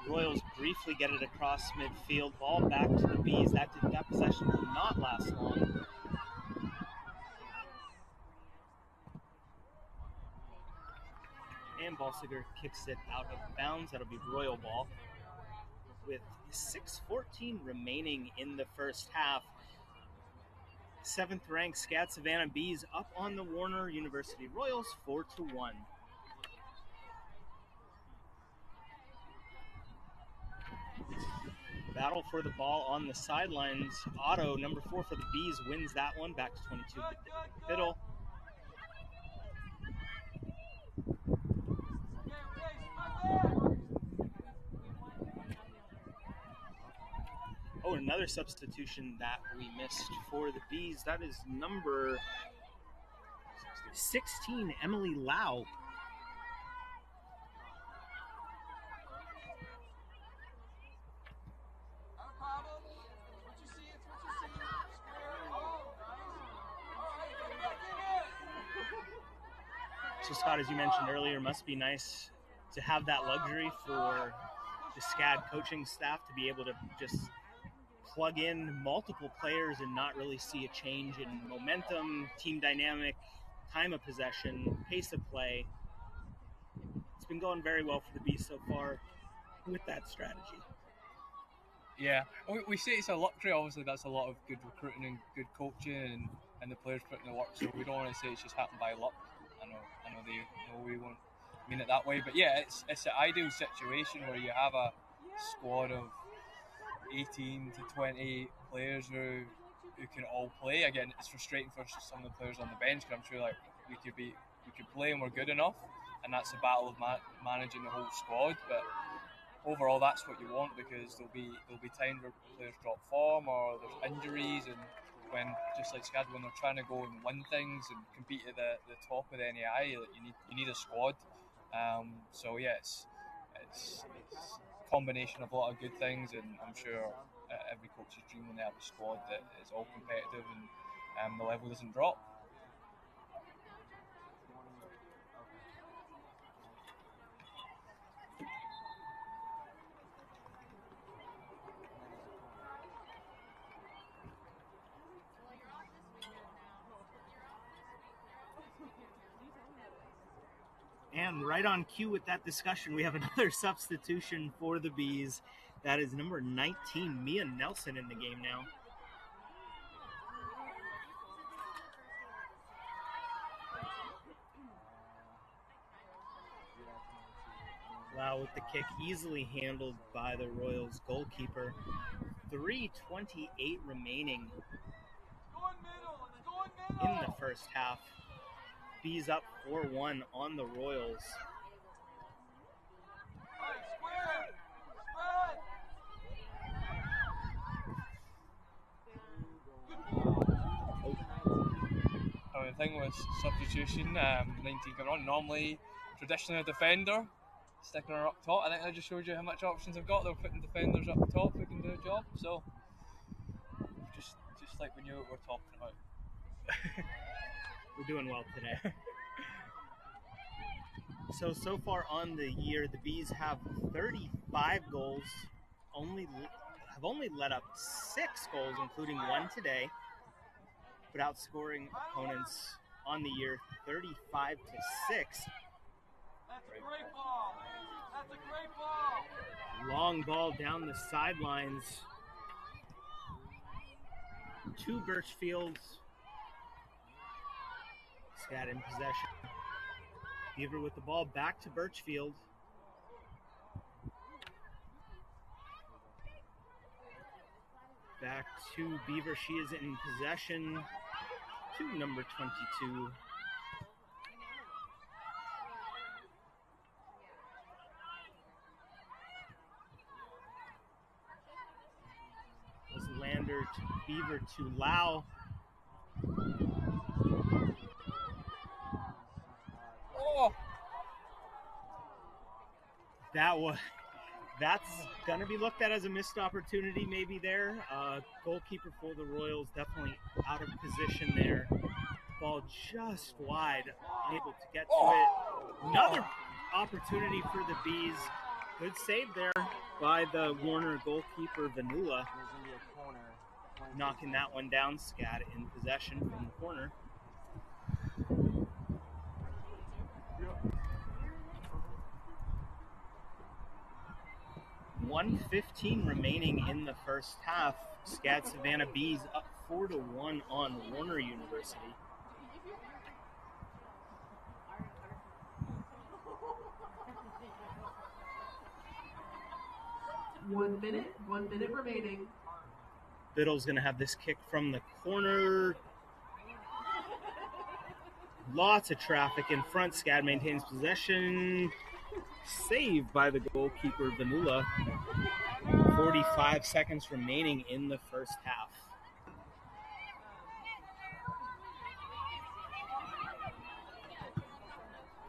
Royals briefly get it across midfield. Ball back to the Bees. That possession will not last long. And Balsiger kicks it out of bounds. That'll be Royal ball. With 6:14 remaining in the first half. 7th-ranked SCAD Savannah Bees up on the Warner University Royals 4-1. Battle for the ball on the sidelines. Otto, number 4 for the Bees, wins that one. Back to 22 Biddle. Oh, another substitution that we missed for the Bees. That is number 16, Emily Lau. So Scott, as you mentioned earlier, must be nice to have that luxury for the SCAD coaching staff to be able to just plug in multiple players and not really see a change in momentum, team dynamic, time of possession, pace of play. It's been going very well for the Bees so far with that strategy. Yeah, we say it's a luxury. Obviously, that's a lot of good recruiting and good coaching, and the players putting the work. So we don't want to say it's just happened by luck. I know we won't mean it that way, but yeah, it's an ideal situation where you have a squad of 18 to 20 players who can all play. Again, it's frustrating for some of the players on the bench because I'm sure like we could play and we're good enough, and that's the battle of managing the whole squad. But overall, that's what you want because there'll be times where players drop form or there's injuries, and when just like SCAD, when they're trying to go and win things and compete at the top of the NAI, you need a squad. So yeah, it's a combination of a lot of good things, and I'm sure every coach's dream when they have a squad that is all competitive and the level doesn't drop. And right on cue with that discussion, we have another substitution for the Bees. That is number 19, Mia Nelson, in the game now. Wow, with the kick easily handled by the Royals goalkeeper. 3:28 remaining in the first half. Bees up 4-1 on the Royals. The thing with substitution, 19 coming on, normally, traditionally a defender, sticking her up top. I think that just shows you how much options they've got. They're putting defenders up top who can do a job. So, just like we knew what we're talking about. We're doing well today. So far on the year, the Bees have 35 goals, have only let up 6 goals, including one today, but outscoring opponents on the year 35-6. That's a great ball. That's a great ball. Long ball down the sidelines to Birchfield. SCAD in possession. Beaver with the ball back to Birchfield. Back to Beaver. She is in possession to number 22. Was Lander to Beaver to Lau. That's going to be looked at as a missed opportunity maybe there. Goalkeeper for the Royals definitely out of position there. Ball just wide, unable to get to it. Another opportunity for the Bees. Good save there by the Warner goalkeeper, Vanula. Knocking that one down, SCAD in possession from the corner. .1:15 remaining in the first half. SCAD Savannah Bees up 4-1 on Warner University. One minute remaining. Biddle's going to have this kick from the corner. Lots of traffic in front. SCAD maintains possession. Saved by the goalkeeper, Vanula. 45 seconds remaining in the first half.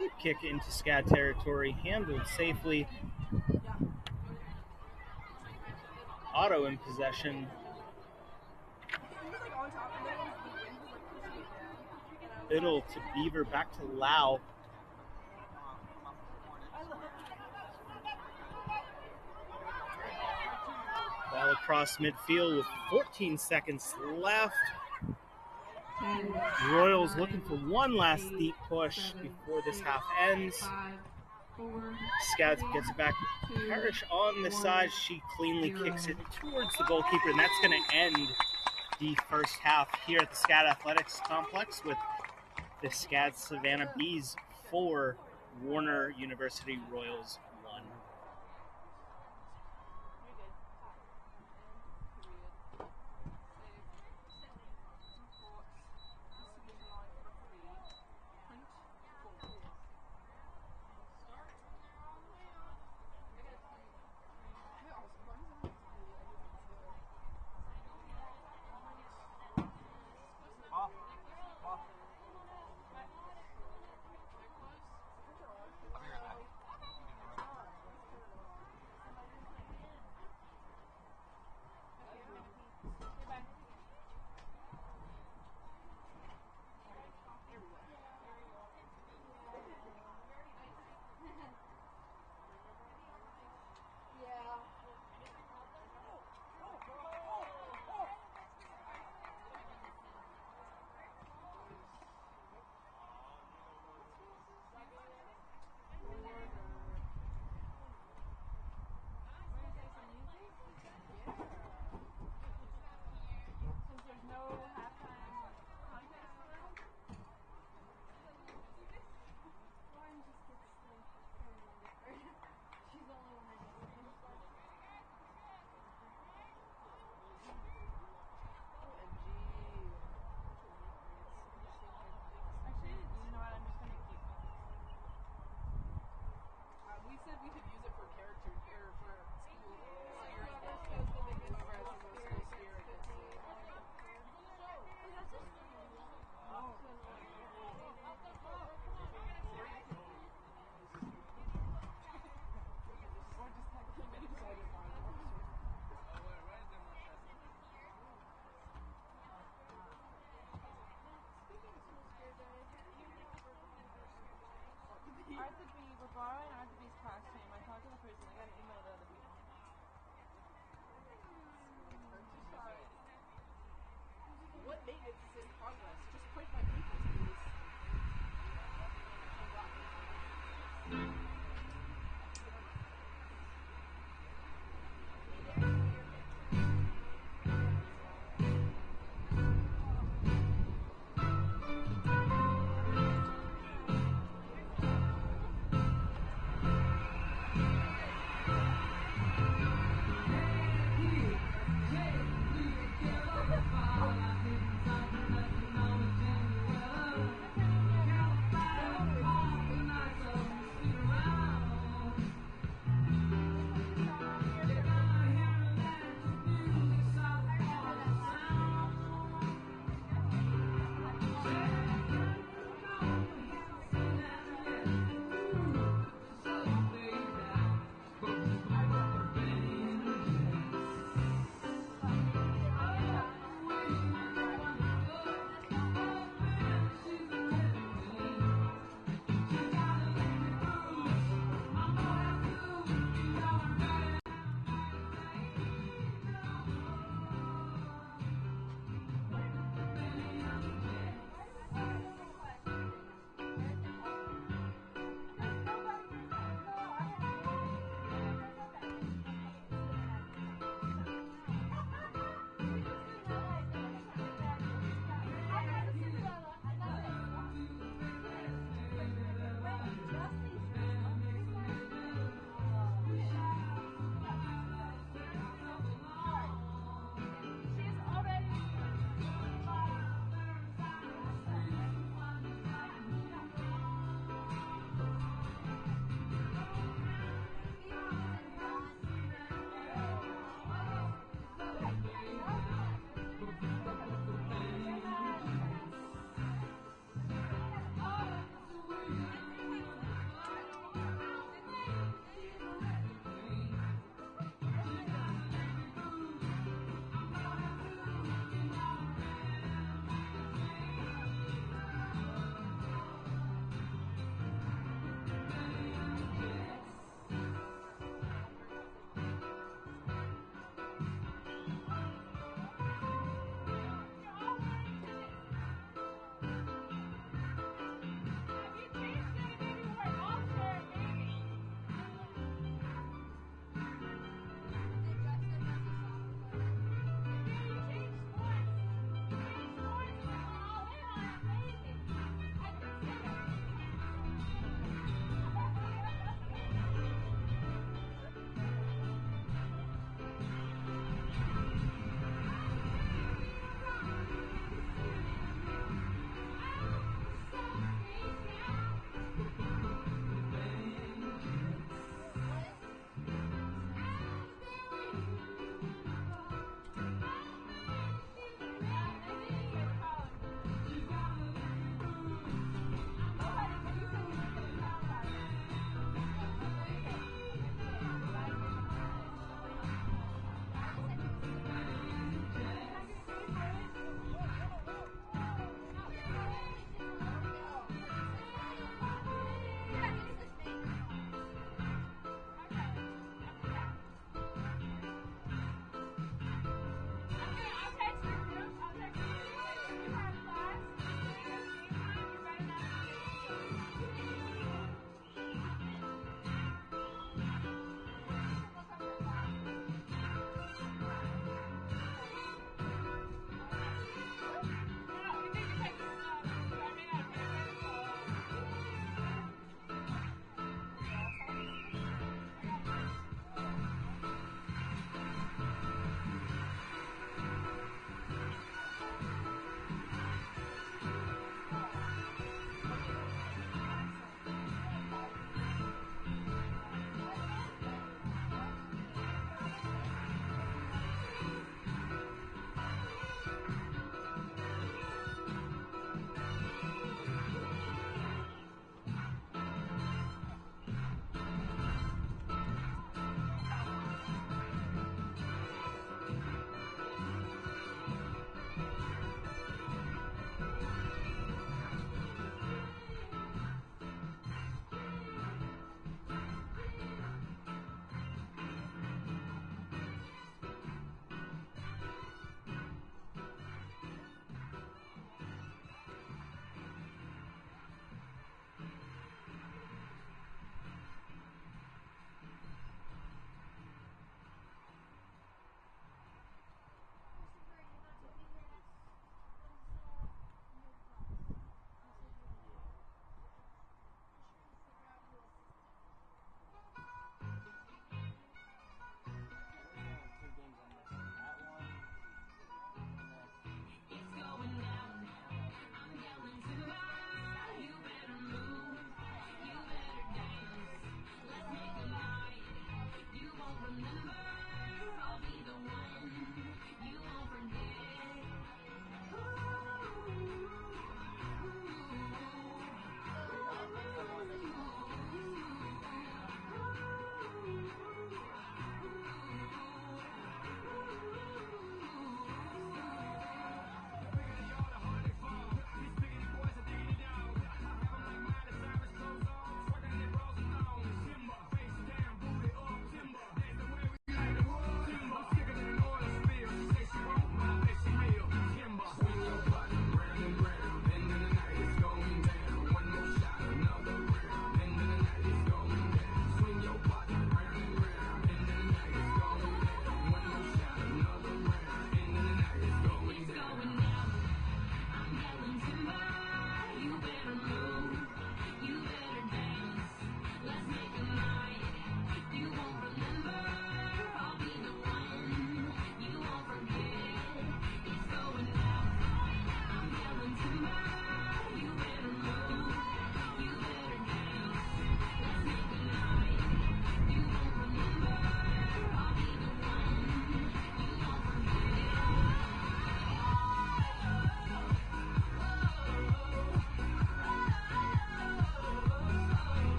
Deep kick into SCAD territory, handled safely. Otto in possession. Biddle to Beaver, back to Lau. Ball across midfield with 14 seconds left. Royals looking for one last deep push before this half ends. SCAD gets it back. Parrish on the side. She cleanly kicks it towards the goalkeeper, and that's going to end the first half here at the SCAD Athletics Complex with the SCAD Savannah Bees 4, Warner University Royals 1.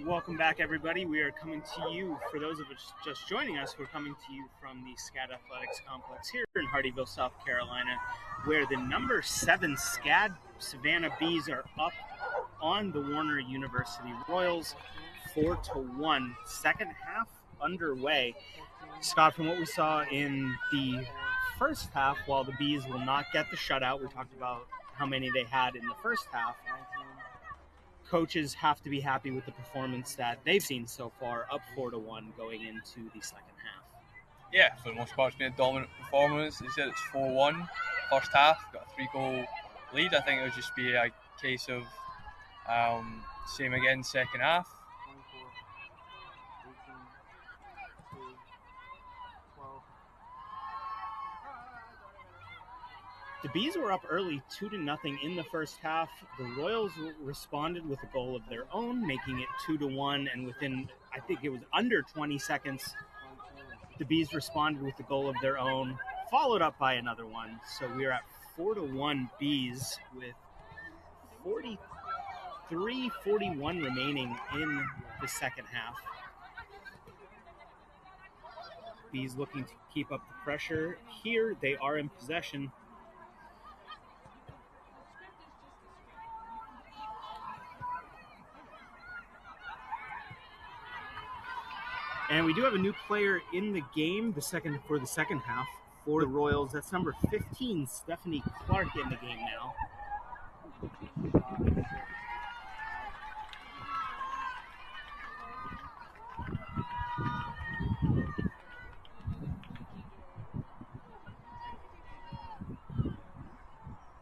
Welcome back, everybody. We are coming to you, for those of us just joining us, we're coming to you from the SCAD Athletics Complex here in Hardyville, South Carolina, where the number 7 SCAD Savannah Bees are up on the Warner University Royals 4-1. Second half underway. Scott, from what we saw in the first half, while the Bees will not get the shutout, we talked about how many they had in the first half, coaches have to be happy with the performance that they've seen so far, up 4-1 going into the second half. Yeah, for the most part, it's been a dominant performance. He said it's 4-1 first half, got a 3-goal lead. I think it'll just be a case of same again second half. The Bees were up early 2-0 in the first half. The Royals responded with a goal of their own, making it 2-1, and within, I think it was under 20 seconds, the Bees responded with a goal of their own, followed up by another one. So we are at 4-1 Bees with 43-41 remaining in the second half. Bees looking to keep up the pressure. Here they are in possession. And we do have a new player in the game for the second half for the Royals. That's number 15, Stephanie Clark, in the game now.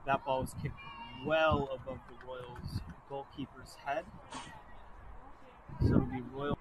That ball was kicked well above the Royals goalkeeper's head. So the Royals.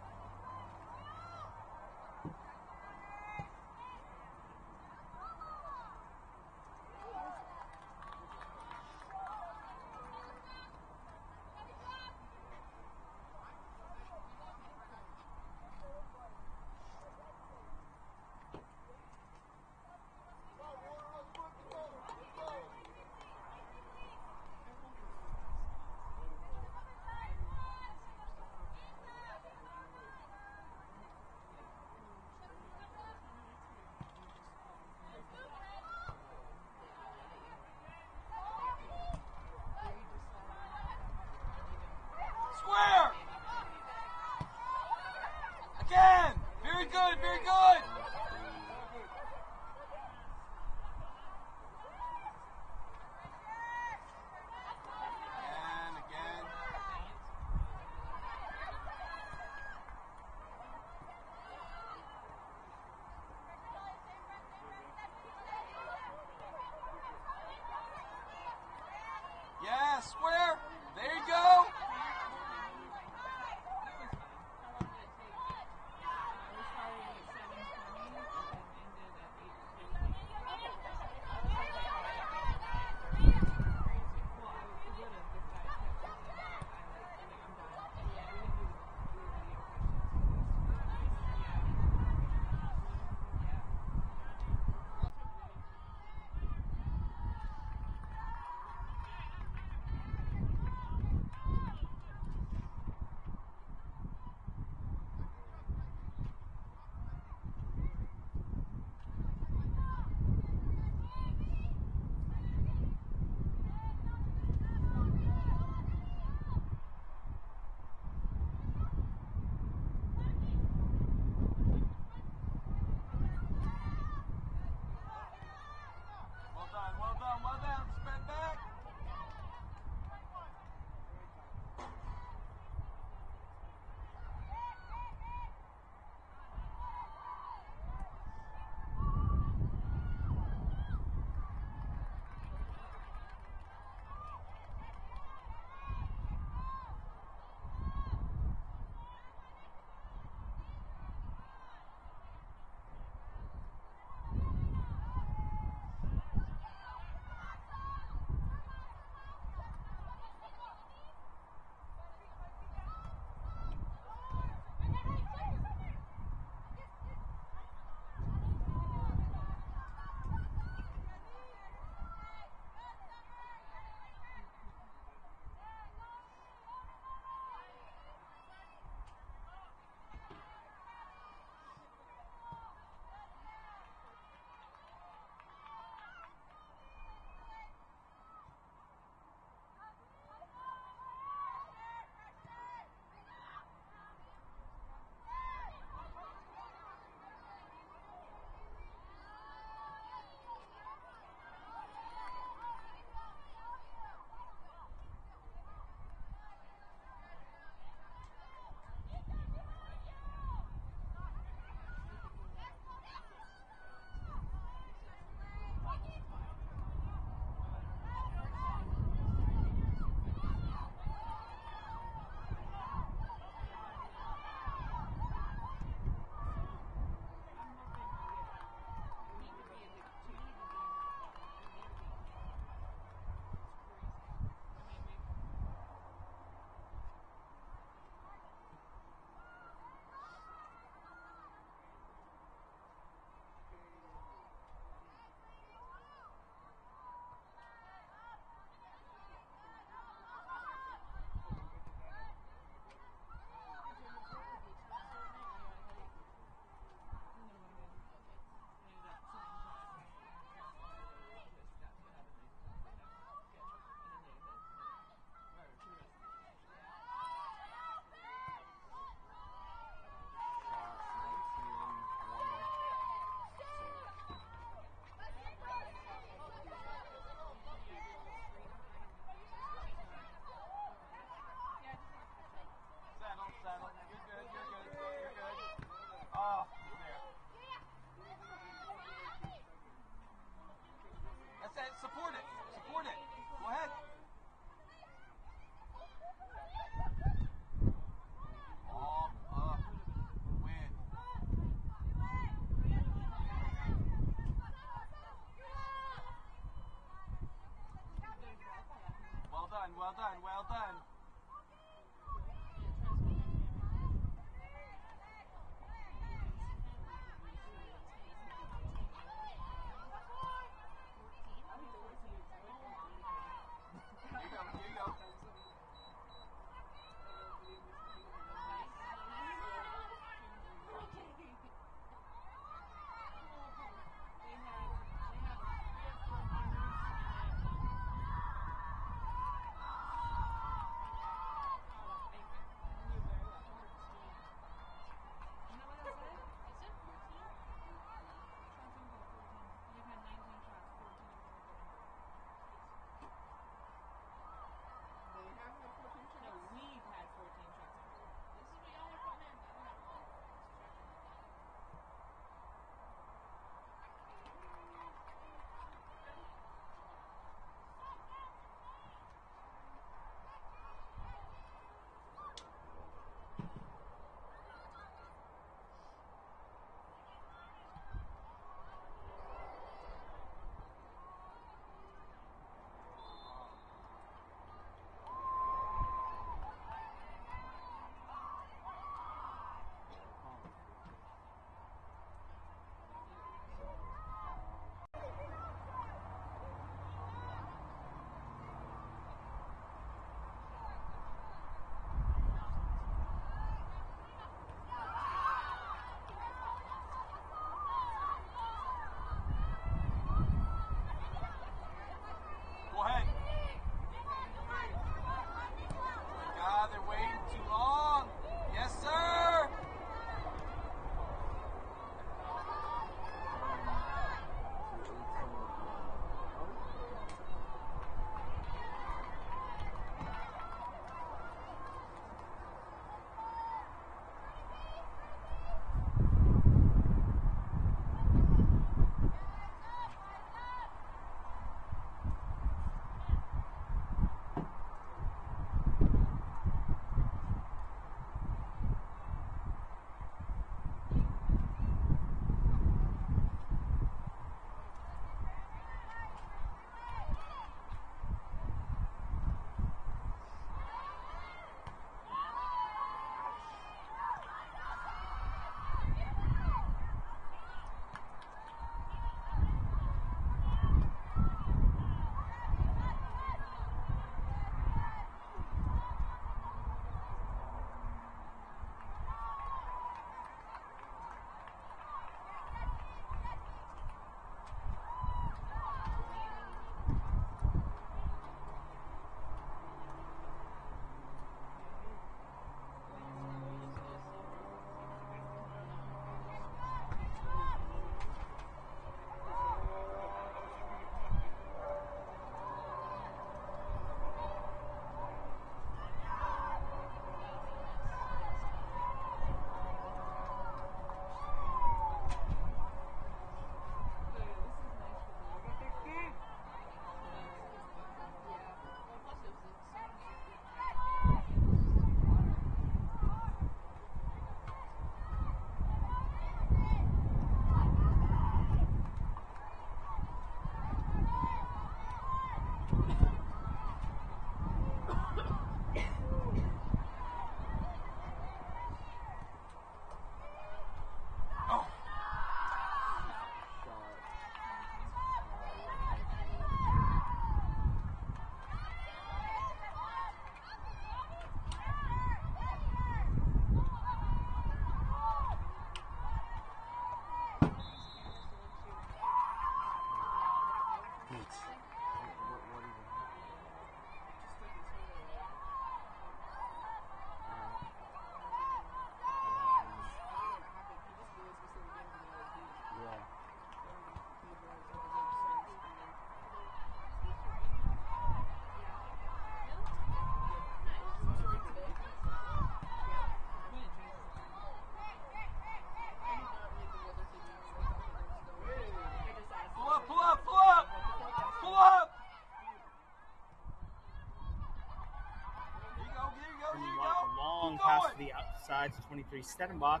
inside to 23 Stedenbach.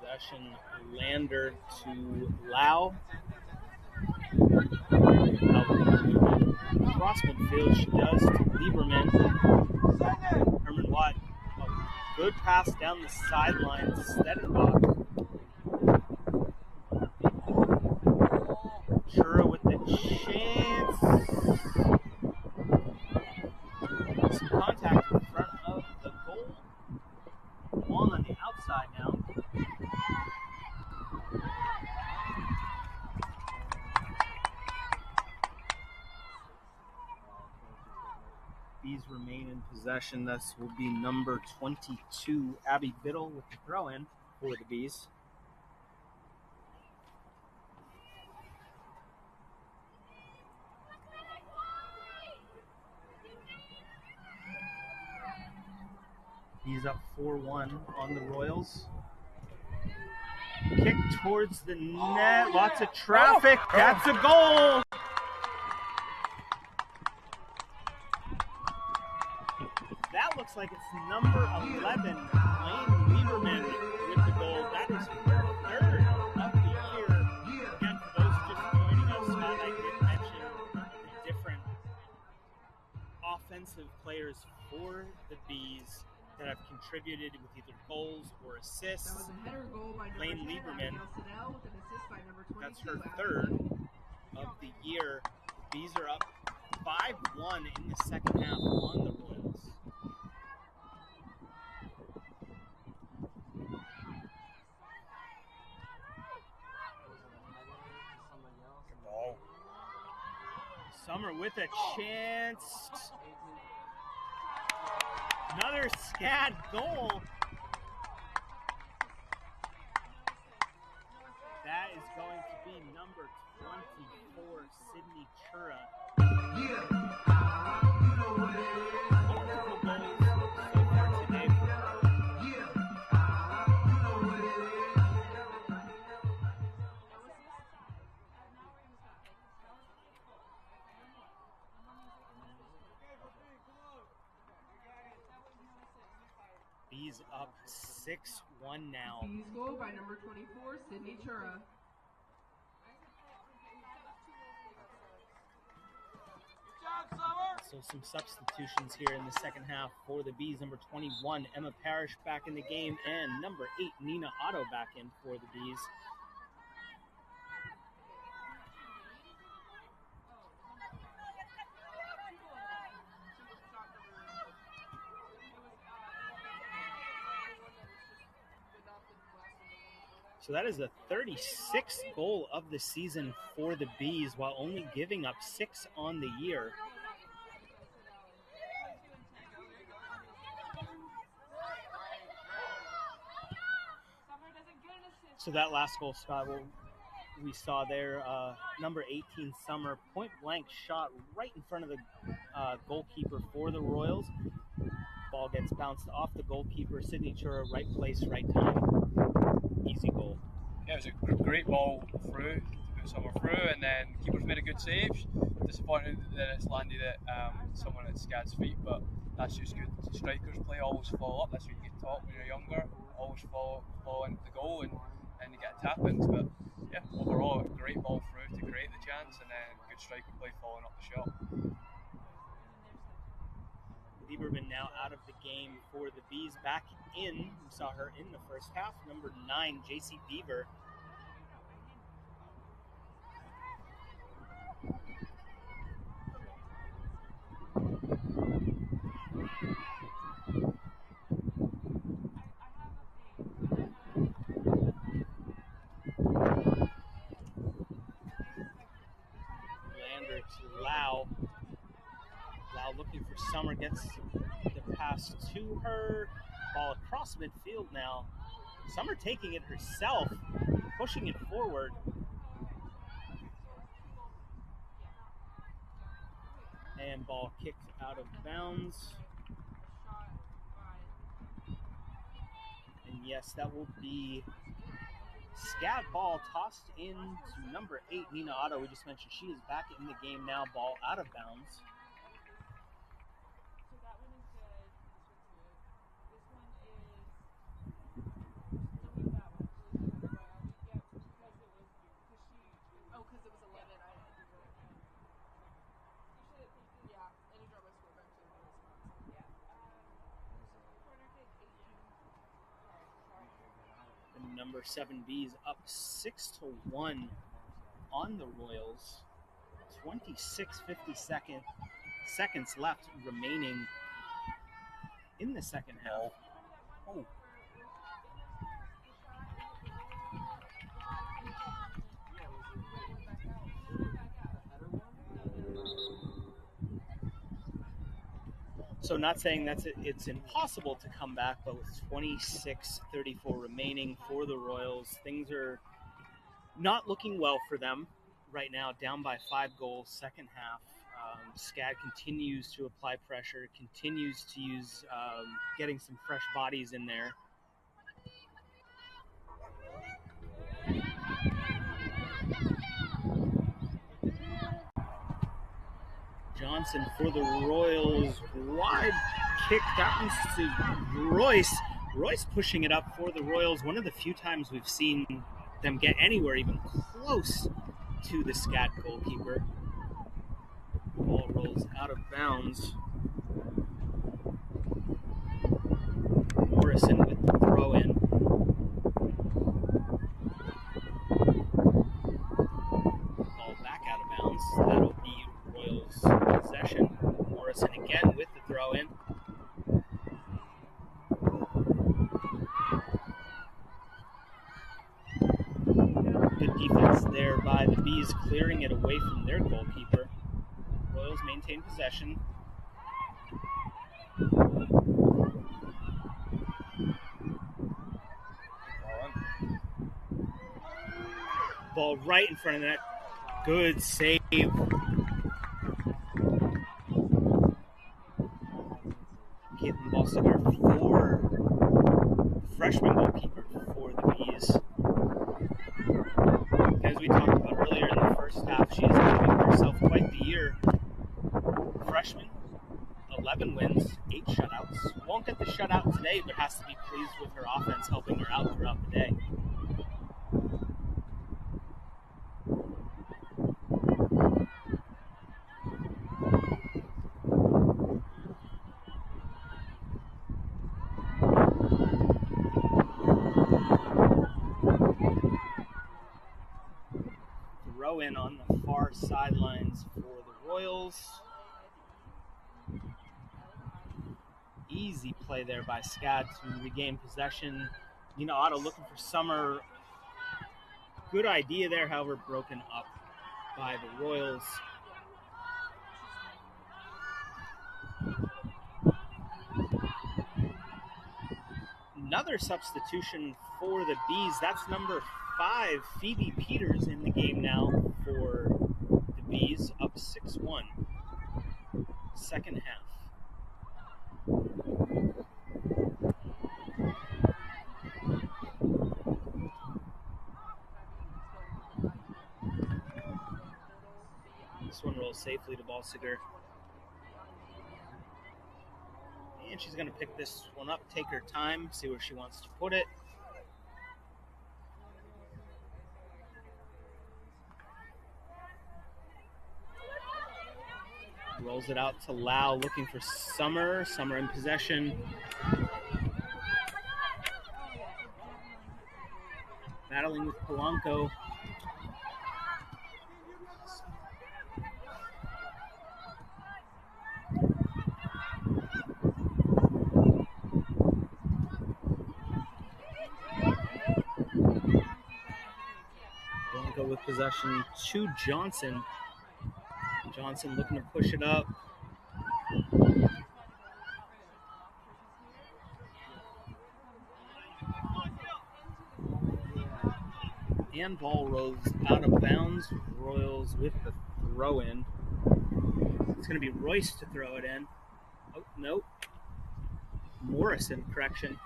Possession, Lander to Lau. Cross midfield, she does to Lieberman. Herman Watt, a good pass down the sideline to Stedenbach. Chura with the chance. Some contact in front of the goal. Ball on the outside now. Bees remain in possession. This will be number 22, Abby Biddle, with the throw-in for the Bees. Bees up 4-1 on the Royals. Kick towards the net. Lots of traffic. That's a goal. That looks like it's number 11, Lane Lieberman with the goal. That is her third of the year. Again, for those just joining us, I did mention the different offensive players for the Bees that have contributed with either goals or assists. That was a header goal by number Lane 10, Lieberman. Abigail Siddell, with an assist by number 22. That's her third of the year. The Bees are up 5-1 in the second half on the Royals. Summer with a chance. Another SCAD goal. That is going to be number 24, Sydney Chura. Multiple goals so far today for her. Bees up 6-1 now. Bees goal by number 24, Sydney Chura. So some substitutions here in the second half for the Bees. Number 21, Emma Parrish back in the game, and number 8, Nina Otto back in for the Bees. So that is the 36th goal of the season for the Bees, while only giving up 6 on the year. So that last goal, Scott, we saw there, number 18, Summer, point blank shot right in front of the goalkeeper for the Royals. Ball gets bounced off the goalkeeper, Sydney Chura, right place, right time. Easy goal. Yeah, it was a great ball through, to put Summer through, and then keeper's made a good save. Disappointed that it's landed at someone at SCAD's feet, but that's just good. Strikers play, always follow up. That's what you get taught when you're younger. Always follow into the goal and you get tap-ins. But yeah, overall, a great ball through to create the chance, and then good striker play following up the shot. Lieberman now out of the game for the Bees. Back in, we saw her in the first half, number 9, JC Beaver. Lander to Lau. Lau looking for Summer, gets the pass to her. Ball across midfield now. Summer taking it herself, pushing it forward. And ball kicked out of bounds. And yes, that will be SCAD ball tossed in to number 8, Nina Otto. We just mentioned she is back in the game now. Ball out of bounds. So that one is good. This one is. Delete that one. Yeah, because it was. Because it was 11. I had to do it. You should. Yeah, and you draw my score back to the response. Yeah. Corner kick 18. And number 7 B's up 6-1 on the Royals. 26 seconds left remaining in the second half. Oh. So not saying that it's impossible to come back, but with 26:34 remaining for the Royals, things are not looking well for them right now, down by 5 goals, second half. SCAD continues to apply pressure, continues to use getting some fresh bodies in there. Johnson for the Royals, wide kick, that one's to Royce. Royce pushing it up for the Royals, one of the few times we've seen them get anywhere even close to the SCAD goalkeeper. Ball rolls out of bounds. Morrison with the throw in. Ball back out of bounds. That'll be Royals possession. Morrison again with the throw in. Good defense there by the Bees, clearing it away from their goalkeeper. Royals maintain possession. Ball right in front of the net. Good save. Caitlin Balsiger for freshman goalkeeper for the Bees. As we talked about earlier in the first half, she is giving herself quite the year. Freshman, 11 wins, 8 shutouts. Won't get the shutout today, but has to be pleased with her offense helping her out throughout the day. Throw in on the far sidelines for the Royals. Easy play there by SCAD to regain possession. Nina Otto looking for Summer. Good idea there, however, broken up by the Royals. Another substitution for the Bees. That's number 5, Phoebe Peters, in the game now for the Bees, up 6-1. Second half. This one rolls safely to Balsiger. And she's going to pick this one up, take her time, see where she wants to put it. Rolls it out to Lau, looking for Summer. Summer in possession. Battling with Polanco. Polanco with possession to Johnson. Johnson looking to push it up. And ball rolls out of bounds. Royals with the throw in. It's going to be Royce to throw it in. Oh, nope. Morrison, correction.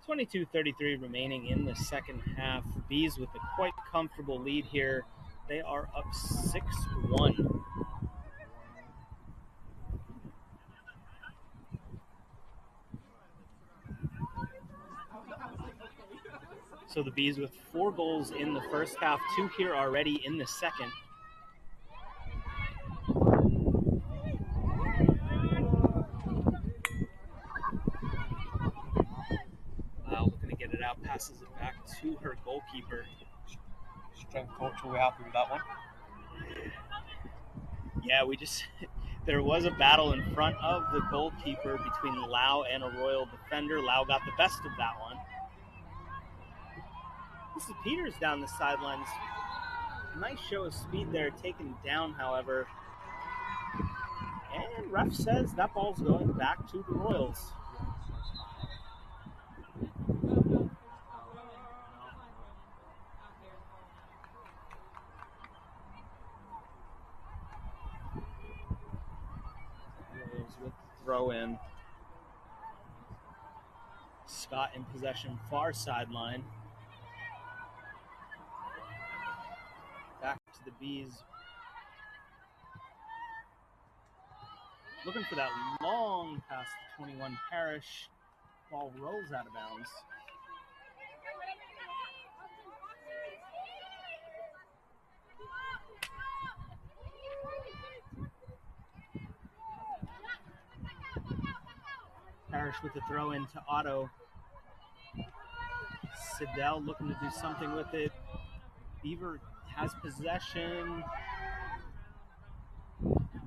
22:33 remaining in the second half. Bees with a quite comfortable lead here. They are up 6-1. So the Bees with 4 goals in the first half, 2 here already in the second. Wow, looking to get it out, passes it back to her goalkeeper. Strength coach will be happy with that one. Yeah, there was a battle in front of the goalkeeper between Lau and a Royal defender. Lau got the best of that one. This is Peters down the sidelines. Nice show of speed there, taken down, however. And ref says that ball's going back to the Royals. Royals with the throw in. Scott in possession, far sideline. Back to the Bees. Looking for that long pass to 21 Parrish. Ball rolls out of bounds. Parrish with the throw in to Otto. Siddell looking to do something with it. Beaver has possession.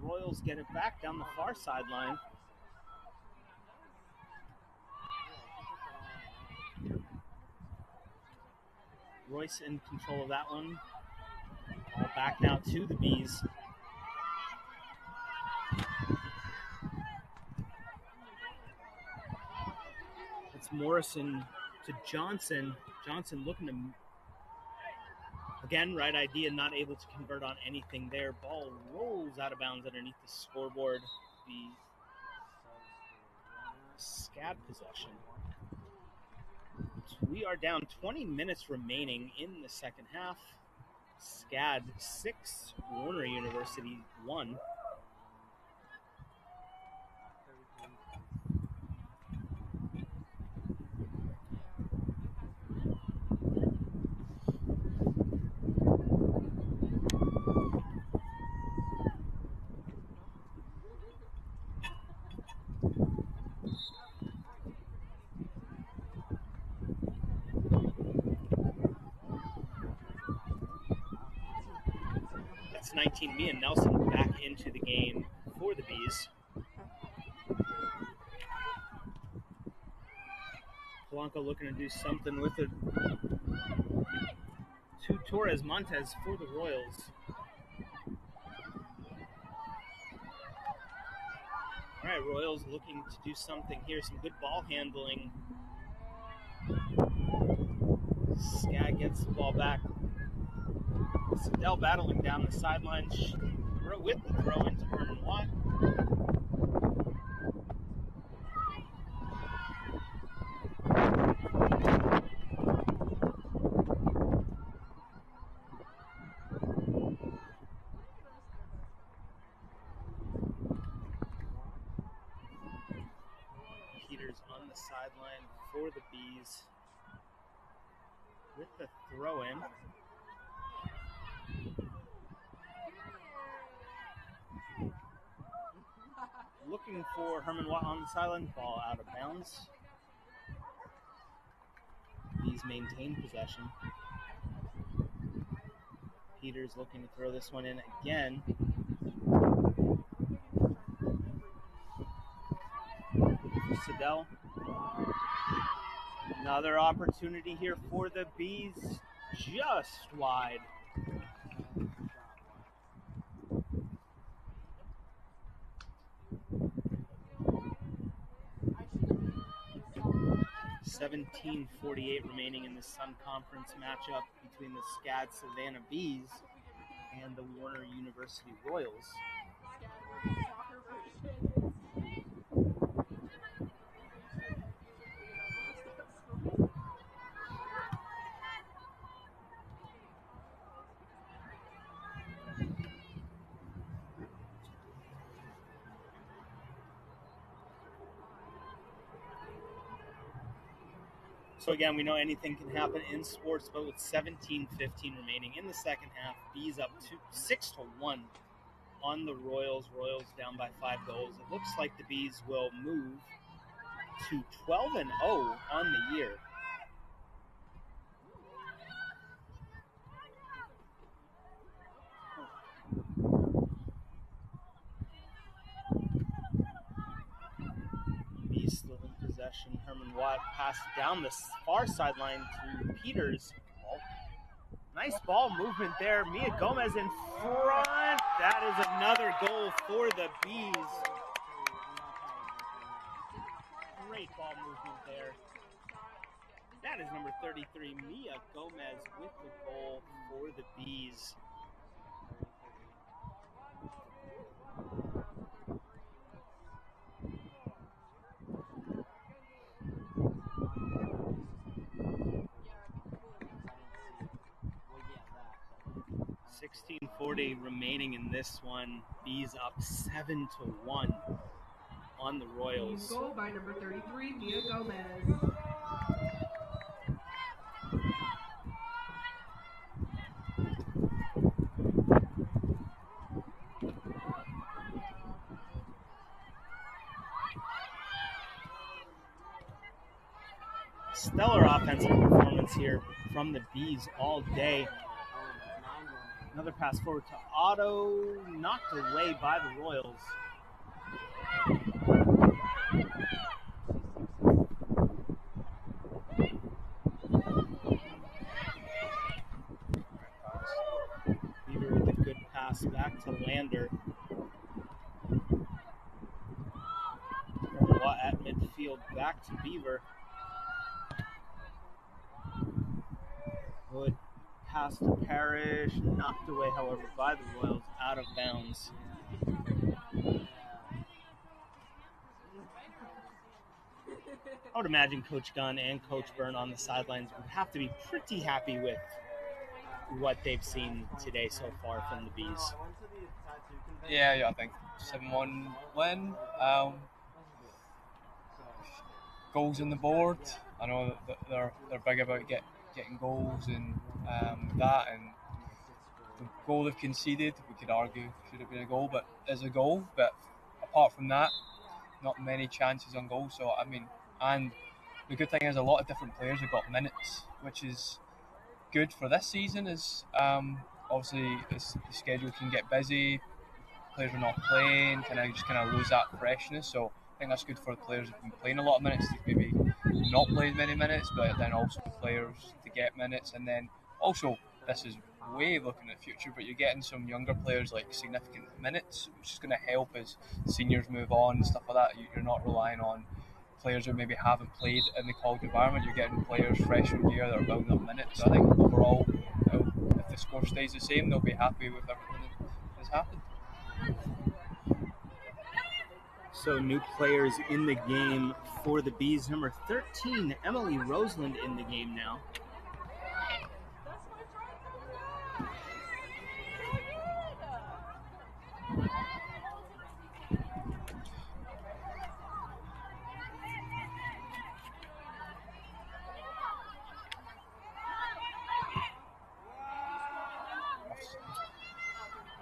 Royals get it back down the far sideline. Royce in control of that one. Ball back now to the Bees. It's Morrison to Johnson. Johnson looking to, again, right idea, not able to convert on anything there. Ball rolls out of bounds underneath the scoreboard. The SCAD possession. We are down 20 minutes remaining in the second half. SCAD 6, Warner University 1. That's 19. Mia Nelson back into the game for the Bees. Polanco looking to do something with it. To Torres Montez for the Royals. All right, Royals looking to do something here. Some good ball handling. SCAD gets the ball back. Siddell battling down the sidelines. With the throw into Herman Watt. Peters on the sideline for the Bees with the throw in. Looking for Herman Watt on the sideline. Ball out of bounds. Bees maintain possession. Peters looking to throw this one in again. Siddell. Another opportunity here for the Bees. Just wide. 17:48 remaining in the Sun Conference matchup between the SCAD Savannah Bees and the Warner University Royals. So again, we know anything can happen in sports, but with 17:15 remaining in the second half, Bees up 6-1 on the Royals. Royals down by 5 goals. It looks like the Bees will move to 12-0 on the year. Bees still in possession. Herman Watt passed down the far sideline to Peters. Nice ball movement there. Mia Gomez in front. That is another goal for the Bees. Great ball movement there. That is number 33, Mia Gomez, with the goal for the Bees. .1640 remaining in this one. Bees up 7-1 on the Royals. Goal by number 33, Mia Gomez. Stellar offensive performance here from the Bees all day. Another pass forward to Otto, knocked away by the Royals. Beaver with a good pass back to Lander. Watt at midfield, back to Beaver. Good pass to Parrish, knocked away, however, by the Royals, out of bounds. I would imagine Coach Gunn and Coach Byrne on the sidelines would have to be pretty happy with what they've seen today so far from the Bees. Yeah, I think 7-1 win. Goals on the board. I know that they're big about getting goals and that, and the goal they've conceded, we could argue should have been a goal, but is a goal. But apart from that, not many chances on goal. So I mean, and the good thing is a lot of different players have got minutes, which is good for this season. Is obviously the schedule can get busy, players are not playing, kind of lose that freshness. So I think that's good for the players who've been playing a lot of minutes to maybe not play as many minutes, but then also players to get minutes. And then also, this is way looking at the future, but you're getting some younger players like significant minutes, which is going to help as seniors move on and stuff like that. You're not relying on players who maybe haven't played in the college environment. You're getting players fresh from here that are building up minutes. So I think overall, if the score stays the same, they'll be happy with everything that's happened. So new players in the game for the Bees. Number 13, Emily Roseland, in the game now.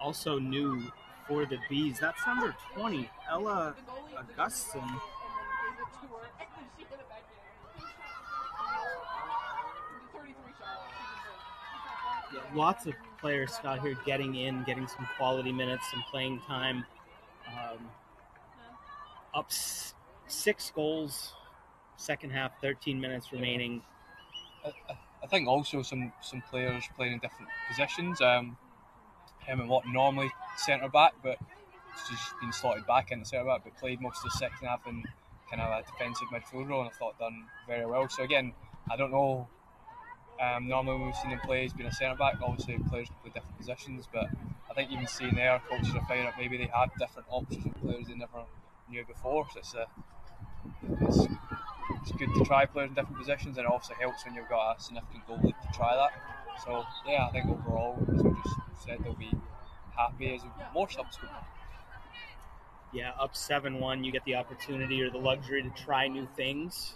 Also new for the Bees, that's number 20, Ella Augustin. Yeah, lots of players, Scott, here getting some quality minutes, some playing time. Up 6 goals, second half, 13 minutes remaining. I think also some players playing in different positions. Him and Watt normally centre back, but she's been slotted back into centre back, but played most of the second half in kind of a defensive midfield role, and I thought done very well. So again, I don't know. Normally when we've seen him play, he's been a centre back. Obviously, players can play different positions, but I think even seeing there, coaches are finding out maybe they had different options with players they never knew before. So it's good to try players in different positions, and it also helps when you've got a significant goal lead to try that. So yeah, I think overall, as we just said, they'll be happy as more subsequent. Yeah, up 7-1, you get the opportunity or the luxury to try new things.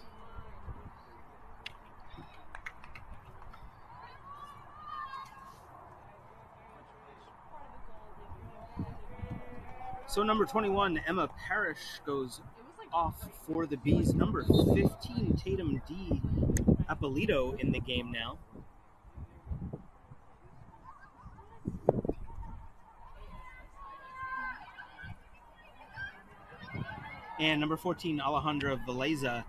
So number 21, Emma Parrish, goes off for the Bees. Number 15, Tatum D. Apolito in the game now. And number 14, Alejandra Valeza,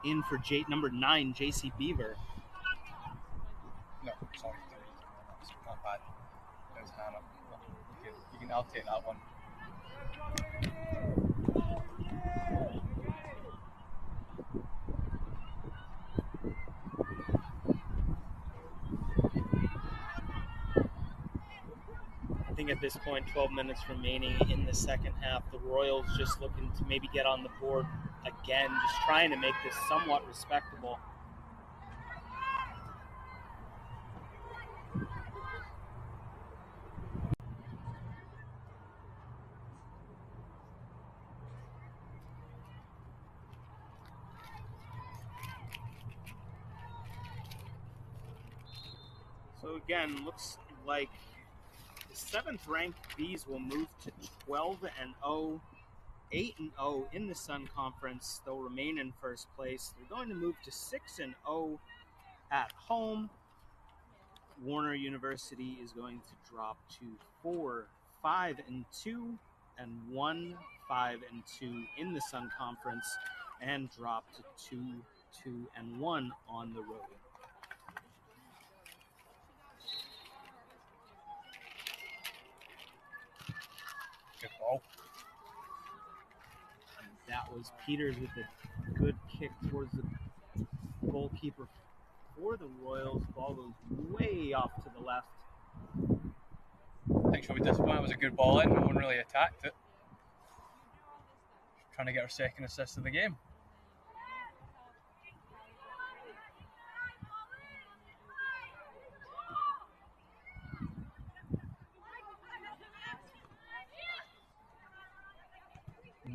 in for number 9, JC Beaver. No, sorry, it's not bad. There's Hannah. I'll take that one. I think at this point, 12 minutes remaining in the second half, the Royals just looking to maybe get on the board again, just trying to make this somewhat respectable. So again, looks like the 7th-ranked Bees will move to 12-0, 8-0 in the Sun Conference. They'll remain in first place. They're going to move to 6-0 at home. Warner University is going to drop to 4-5-2 and 1-5-2 in the Sun Conference, and drop to 2-1 on the road. Good ball. And that was Peters with a good kick towards the goalkeeper for the Royals. Ball goes way off to the left. I think she'll be disappointed. It was a good ball in. No one really attacked it. Trying to get her second assist of the game.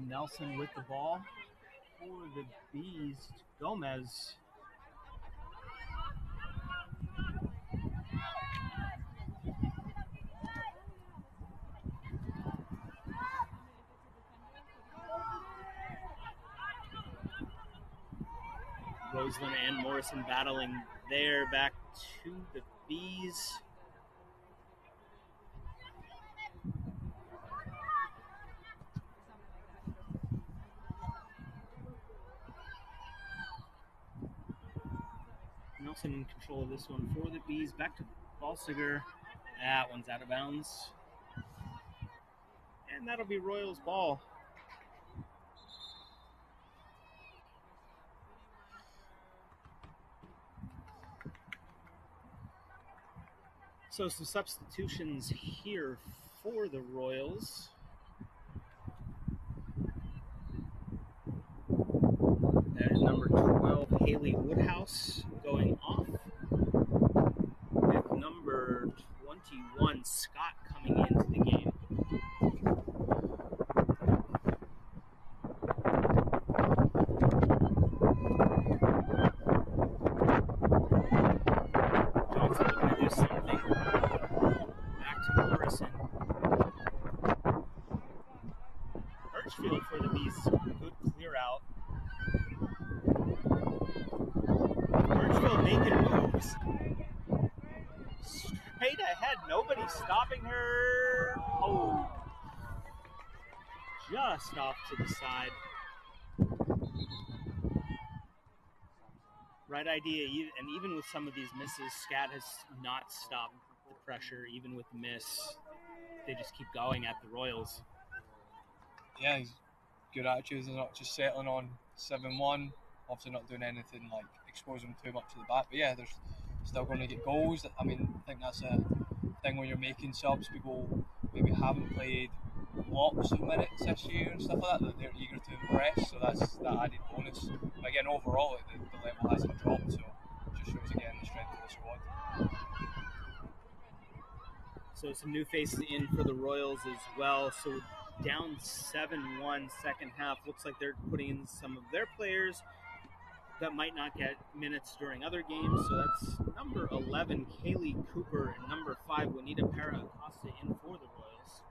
Nelson with the ball for the Bees. Gomez. Roseland and Morrison battling there. Back to the Bees. Nelson in control of this one for the Bees. Back to Balsiger. That one's out of bounds. And that'll be Royals' ball. So some substitutions here for the Royals. That is number 12, Haley Woodhouse, going off, with number 21, Scott, coming into the game. Johnson looking to do something. Back to Morrison. Birchfield for the Bees. Good clear out. Birchfield making moves. Straight ahead. Nobody stopping her. Oh. Just off to the side. Right idea. And even with some of these misses, SCAD has not stopped the pressure, even with the miss. They just keep going at the Royals. Yeah, he's good attitudes and not just settling on 7-1. Obviously not doing anything like expose them too much to the back. But yeah, there's still going to get goals. I mean, I think that's a thing when you're making subs. People maybe haven't played lots of minutes this year and stuff like that they're eager to impress. So that's that added bonus. But again, overall, the level hasn't dropped. So it just shows again the strength of the squad. So some new faces in for the Royals as well. So down 7-1 second half. Looks like they're putting in some of their players that might not get minutes during other games. So that's number 11, Kaylee Cooper, and number 5, Juanita Para Acosta in for the Royals.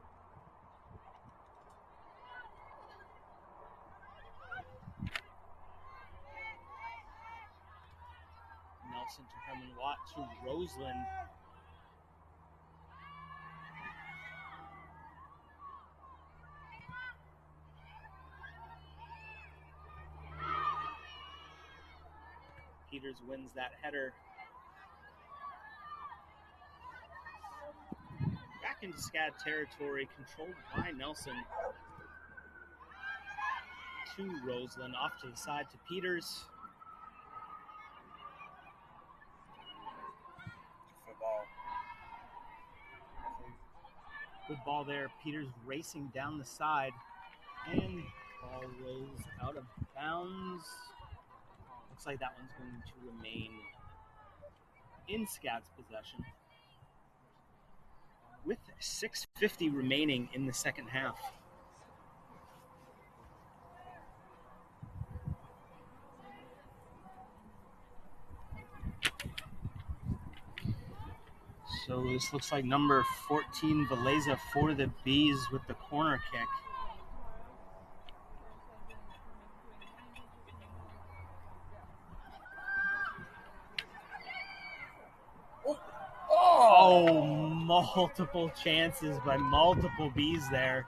Nelson to Herman Watt to Roseland. Peters wins that header. Back into SCAD territory, controlled by Nelson. To Roseland, off to the side to Peters. Football. Good ball there. Peters racing down the side. And ball rolls out of bounds. Looks like that one's going to remain in SCAD's possession. With 6:50 remaining in the second half. So this looks like number 14, Valeza for the Bees with the corner kick. Oh, multiple chances by multiple Bees there.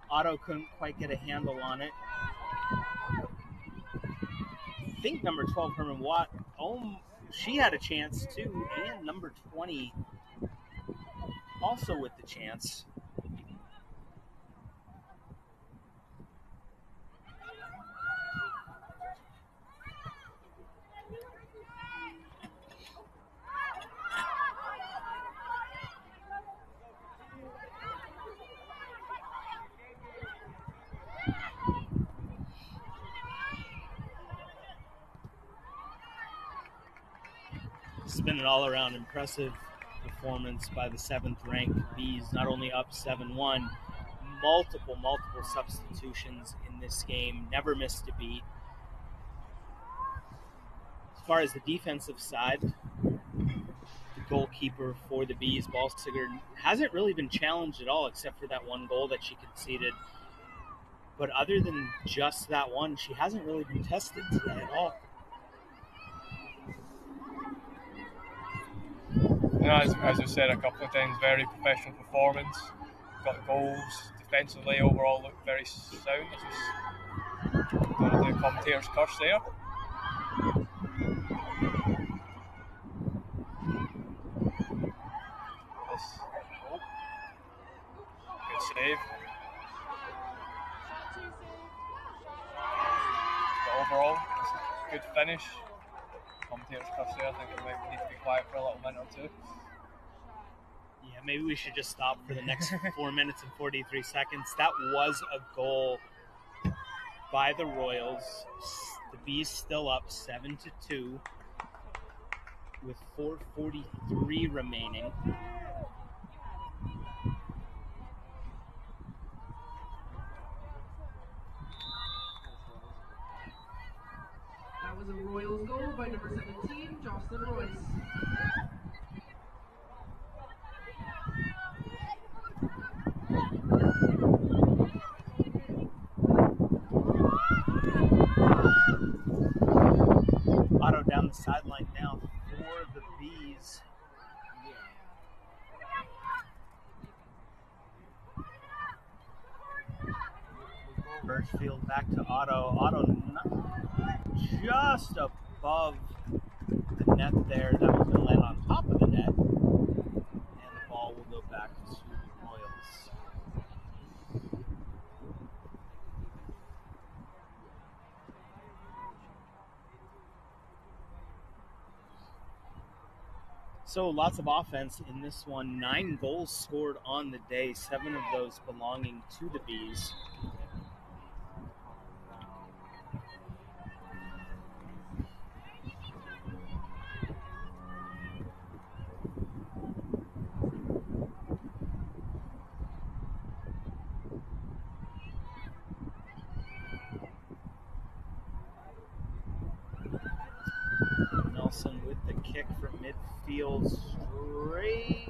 Otto couldn't quite get a handle on it. I think number 12, Herman Watt, she had a chance too, and number 20 also with the chance. It's been an all-around impressive performance by the 7th-ranked Bees, not only up 7-1, multiple substitutions in this game, never missed a beat. As far as the defensive side, the goalkeeper for the Bees, Ballstiger, hasn't really been challenged at all except for that one goal that she conceded. But other than just that one, she hasn't really been tested today at all. You know, as I said a couple of times, very professional performance. Got goals. Defensively, overall, looked very sound. Don't know the commentator's curse there. Good save. But overall, it's a good finish. Commentator's curse there. I think it might need to be quiet for a little minute or two. Yeah, maybe we should just stop for the next 4 minutes and 43 seconds. That was a goal by the Royals. The Bees still up 7-2 with 4:43 remaining. That was a Royals goal by number 17, Jocelyn Royce. Otto down the sideline now for the Bees. Birchfield back to Otto. Otto just above the net there. That was going to land on top of the net. And the ball will go back to the Royals. So lots of offense in this one. 9 goals scored on the day, 7 of those belonging to the Bees. Nelson with the kick from midfield straight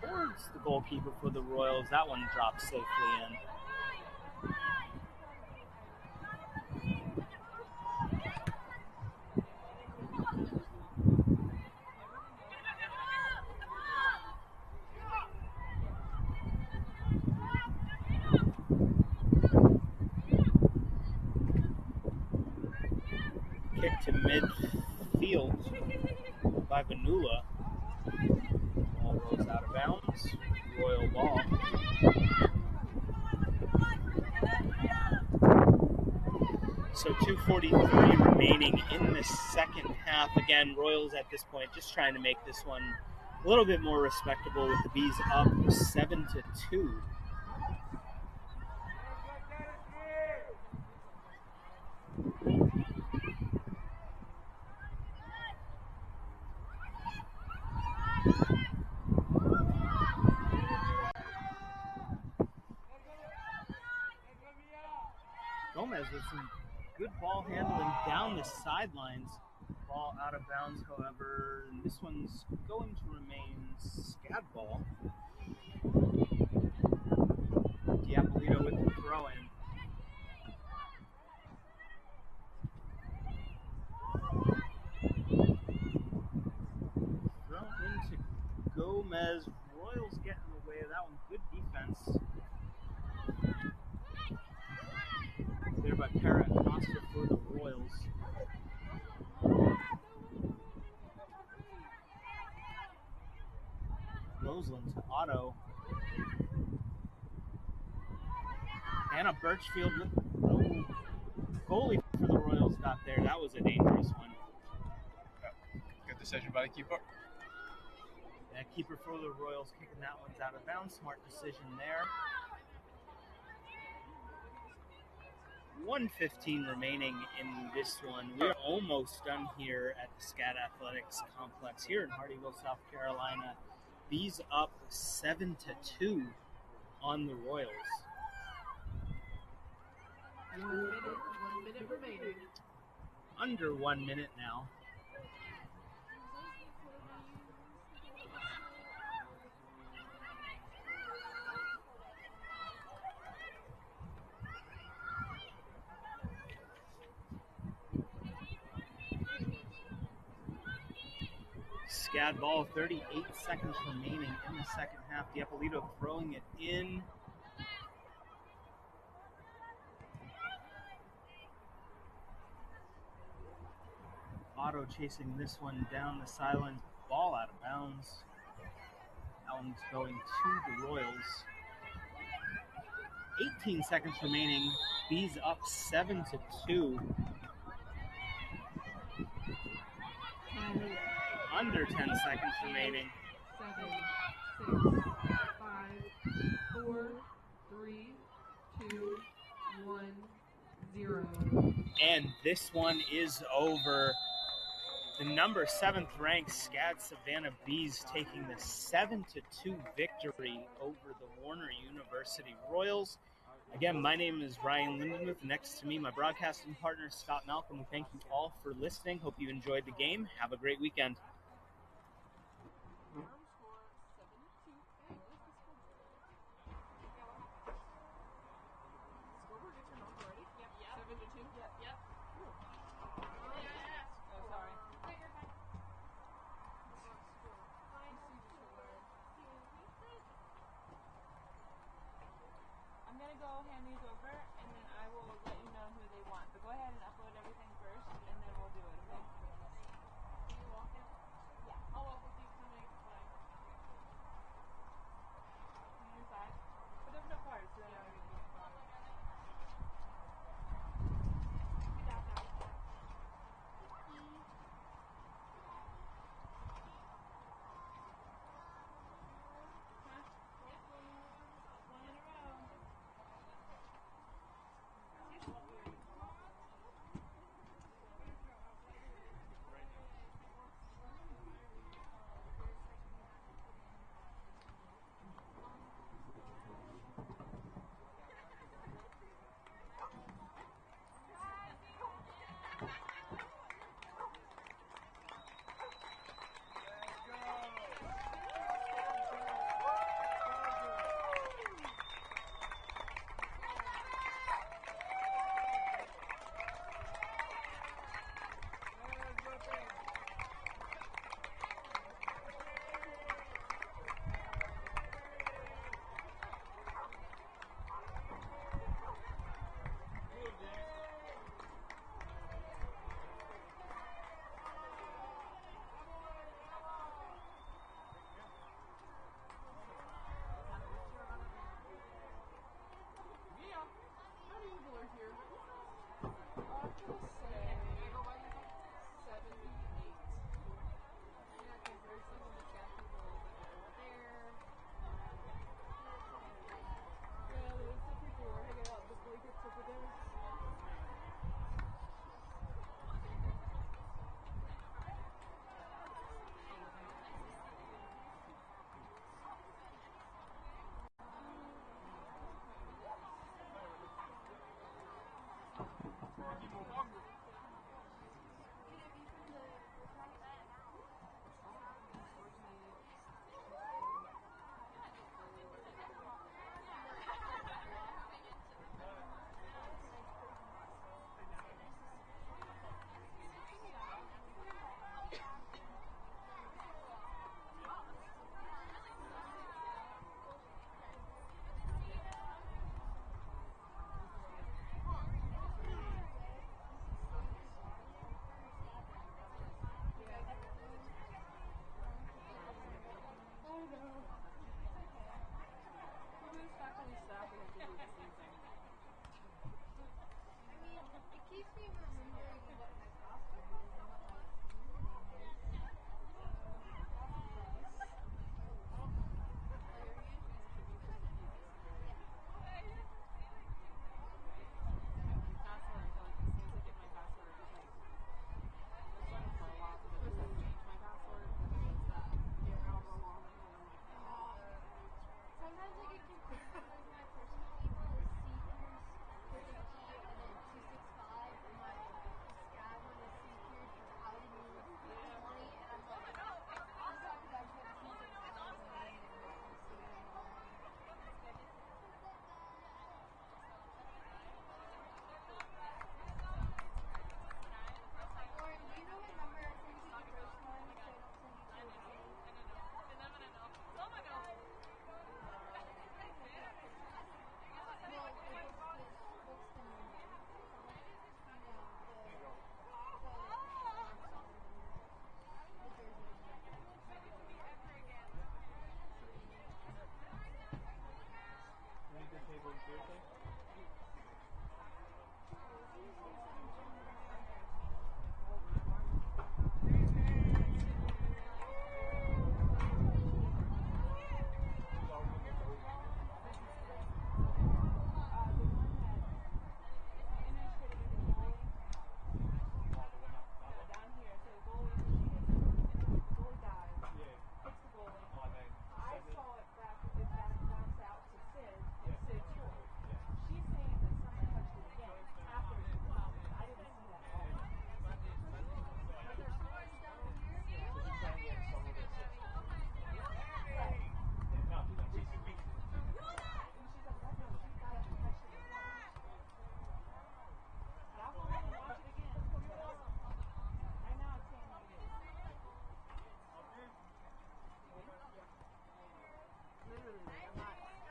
towards the goalkeeper for the Royals. That one dropped safely in. Kick to midfield by Vanula. Ball rolls out of bounds. Royal ball. So 2:43 remaining in the second half. Again, Royals at this point just trying to make this one a little bit more respectable with the Bees up 7-2. Gomez with some good ball handling down the sidelines. Ball out of bounds, however, and this one's going to remain SCAD ball. Diapolito with the throw in. Throw into Gomez. Royals get in the way of that one. Good defense there by Parra and Costa for the Royals. Roseland to Otto. Anna Birchfield with no goalie for the Royals got there. That was a dangerous one. Good decision by the keeper. Yeah, keeper for the Royals kicking that one's out of bounds. Smart decision there. 1:15 remaining in this one. We're almost done here at the SCAD Athletics Complex here in Hardyville, South Carolina. Bees up 7-2 on the Royals. 1 minute remaining. Under 1 minute now. SCAD ball, 38 seconds remaining in the second half. Diapolito throwing it in. Otto chasing this one down the sidelines. Ball out of bounds. That one's going to the Royals. 18 seconds remaining. Bees up 7-2. Under 10 seconds remaining. 7, 6, 5, 4, 3, 2, 1, 0. And this one is over. The number 7th ranked SCAD Savannah Bees taking the 7-2 victory over the Warner University Royals. Again, my name is Ryan Lindenmuth. Next to me, my broadcasting partner, Scott Malcolm. We thank you all for listening. Hope you enjoyed the game. Have a great weekend.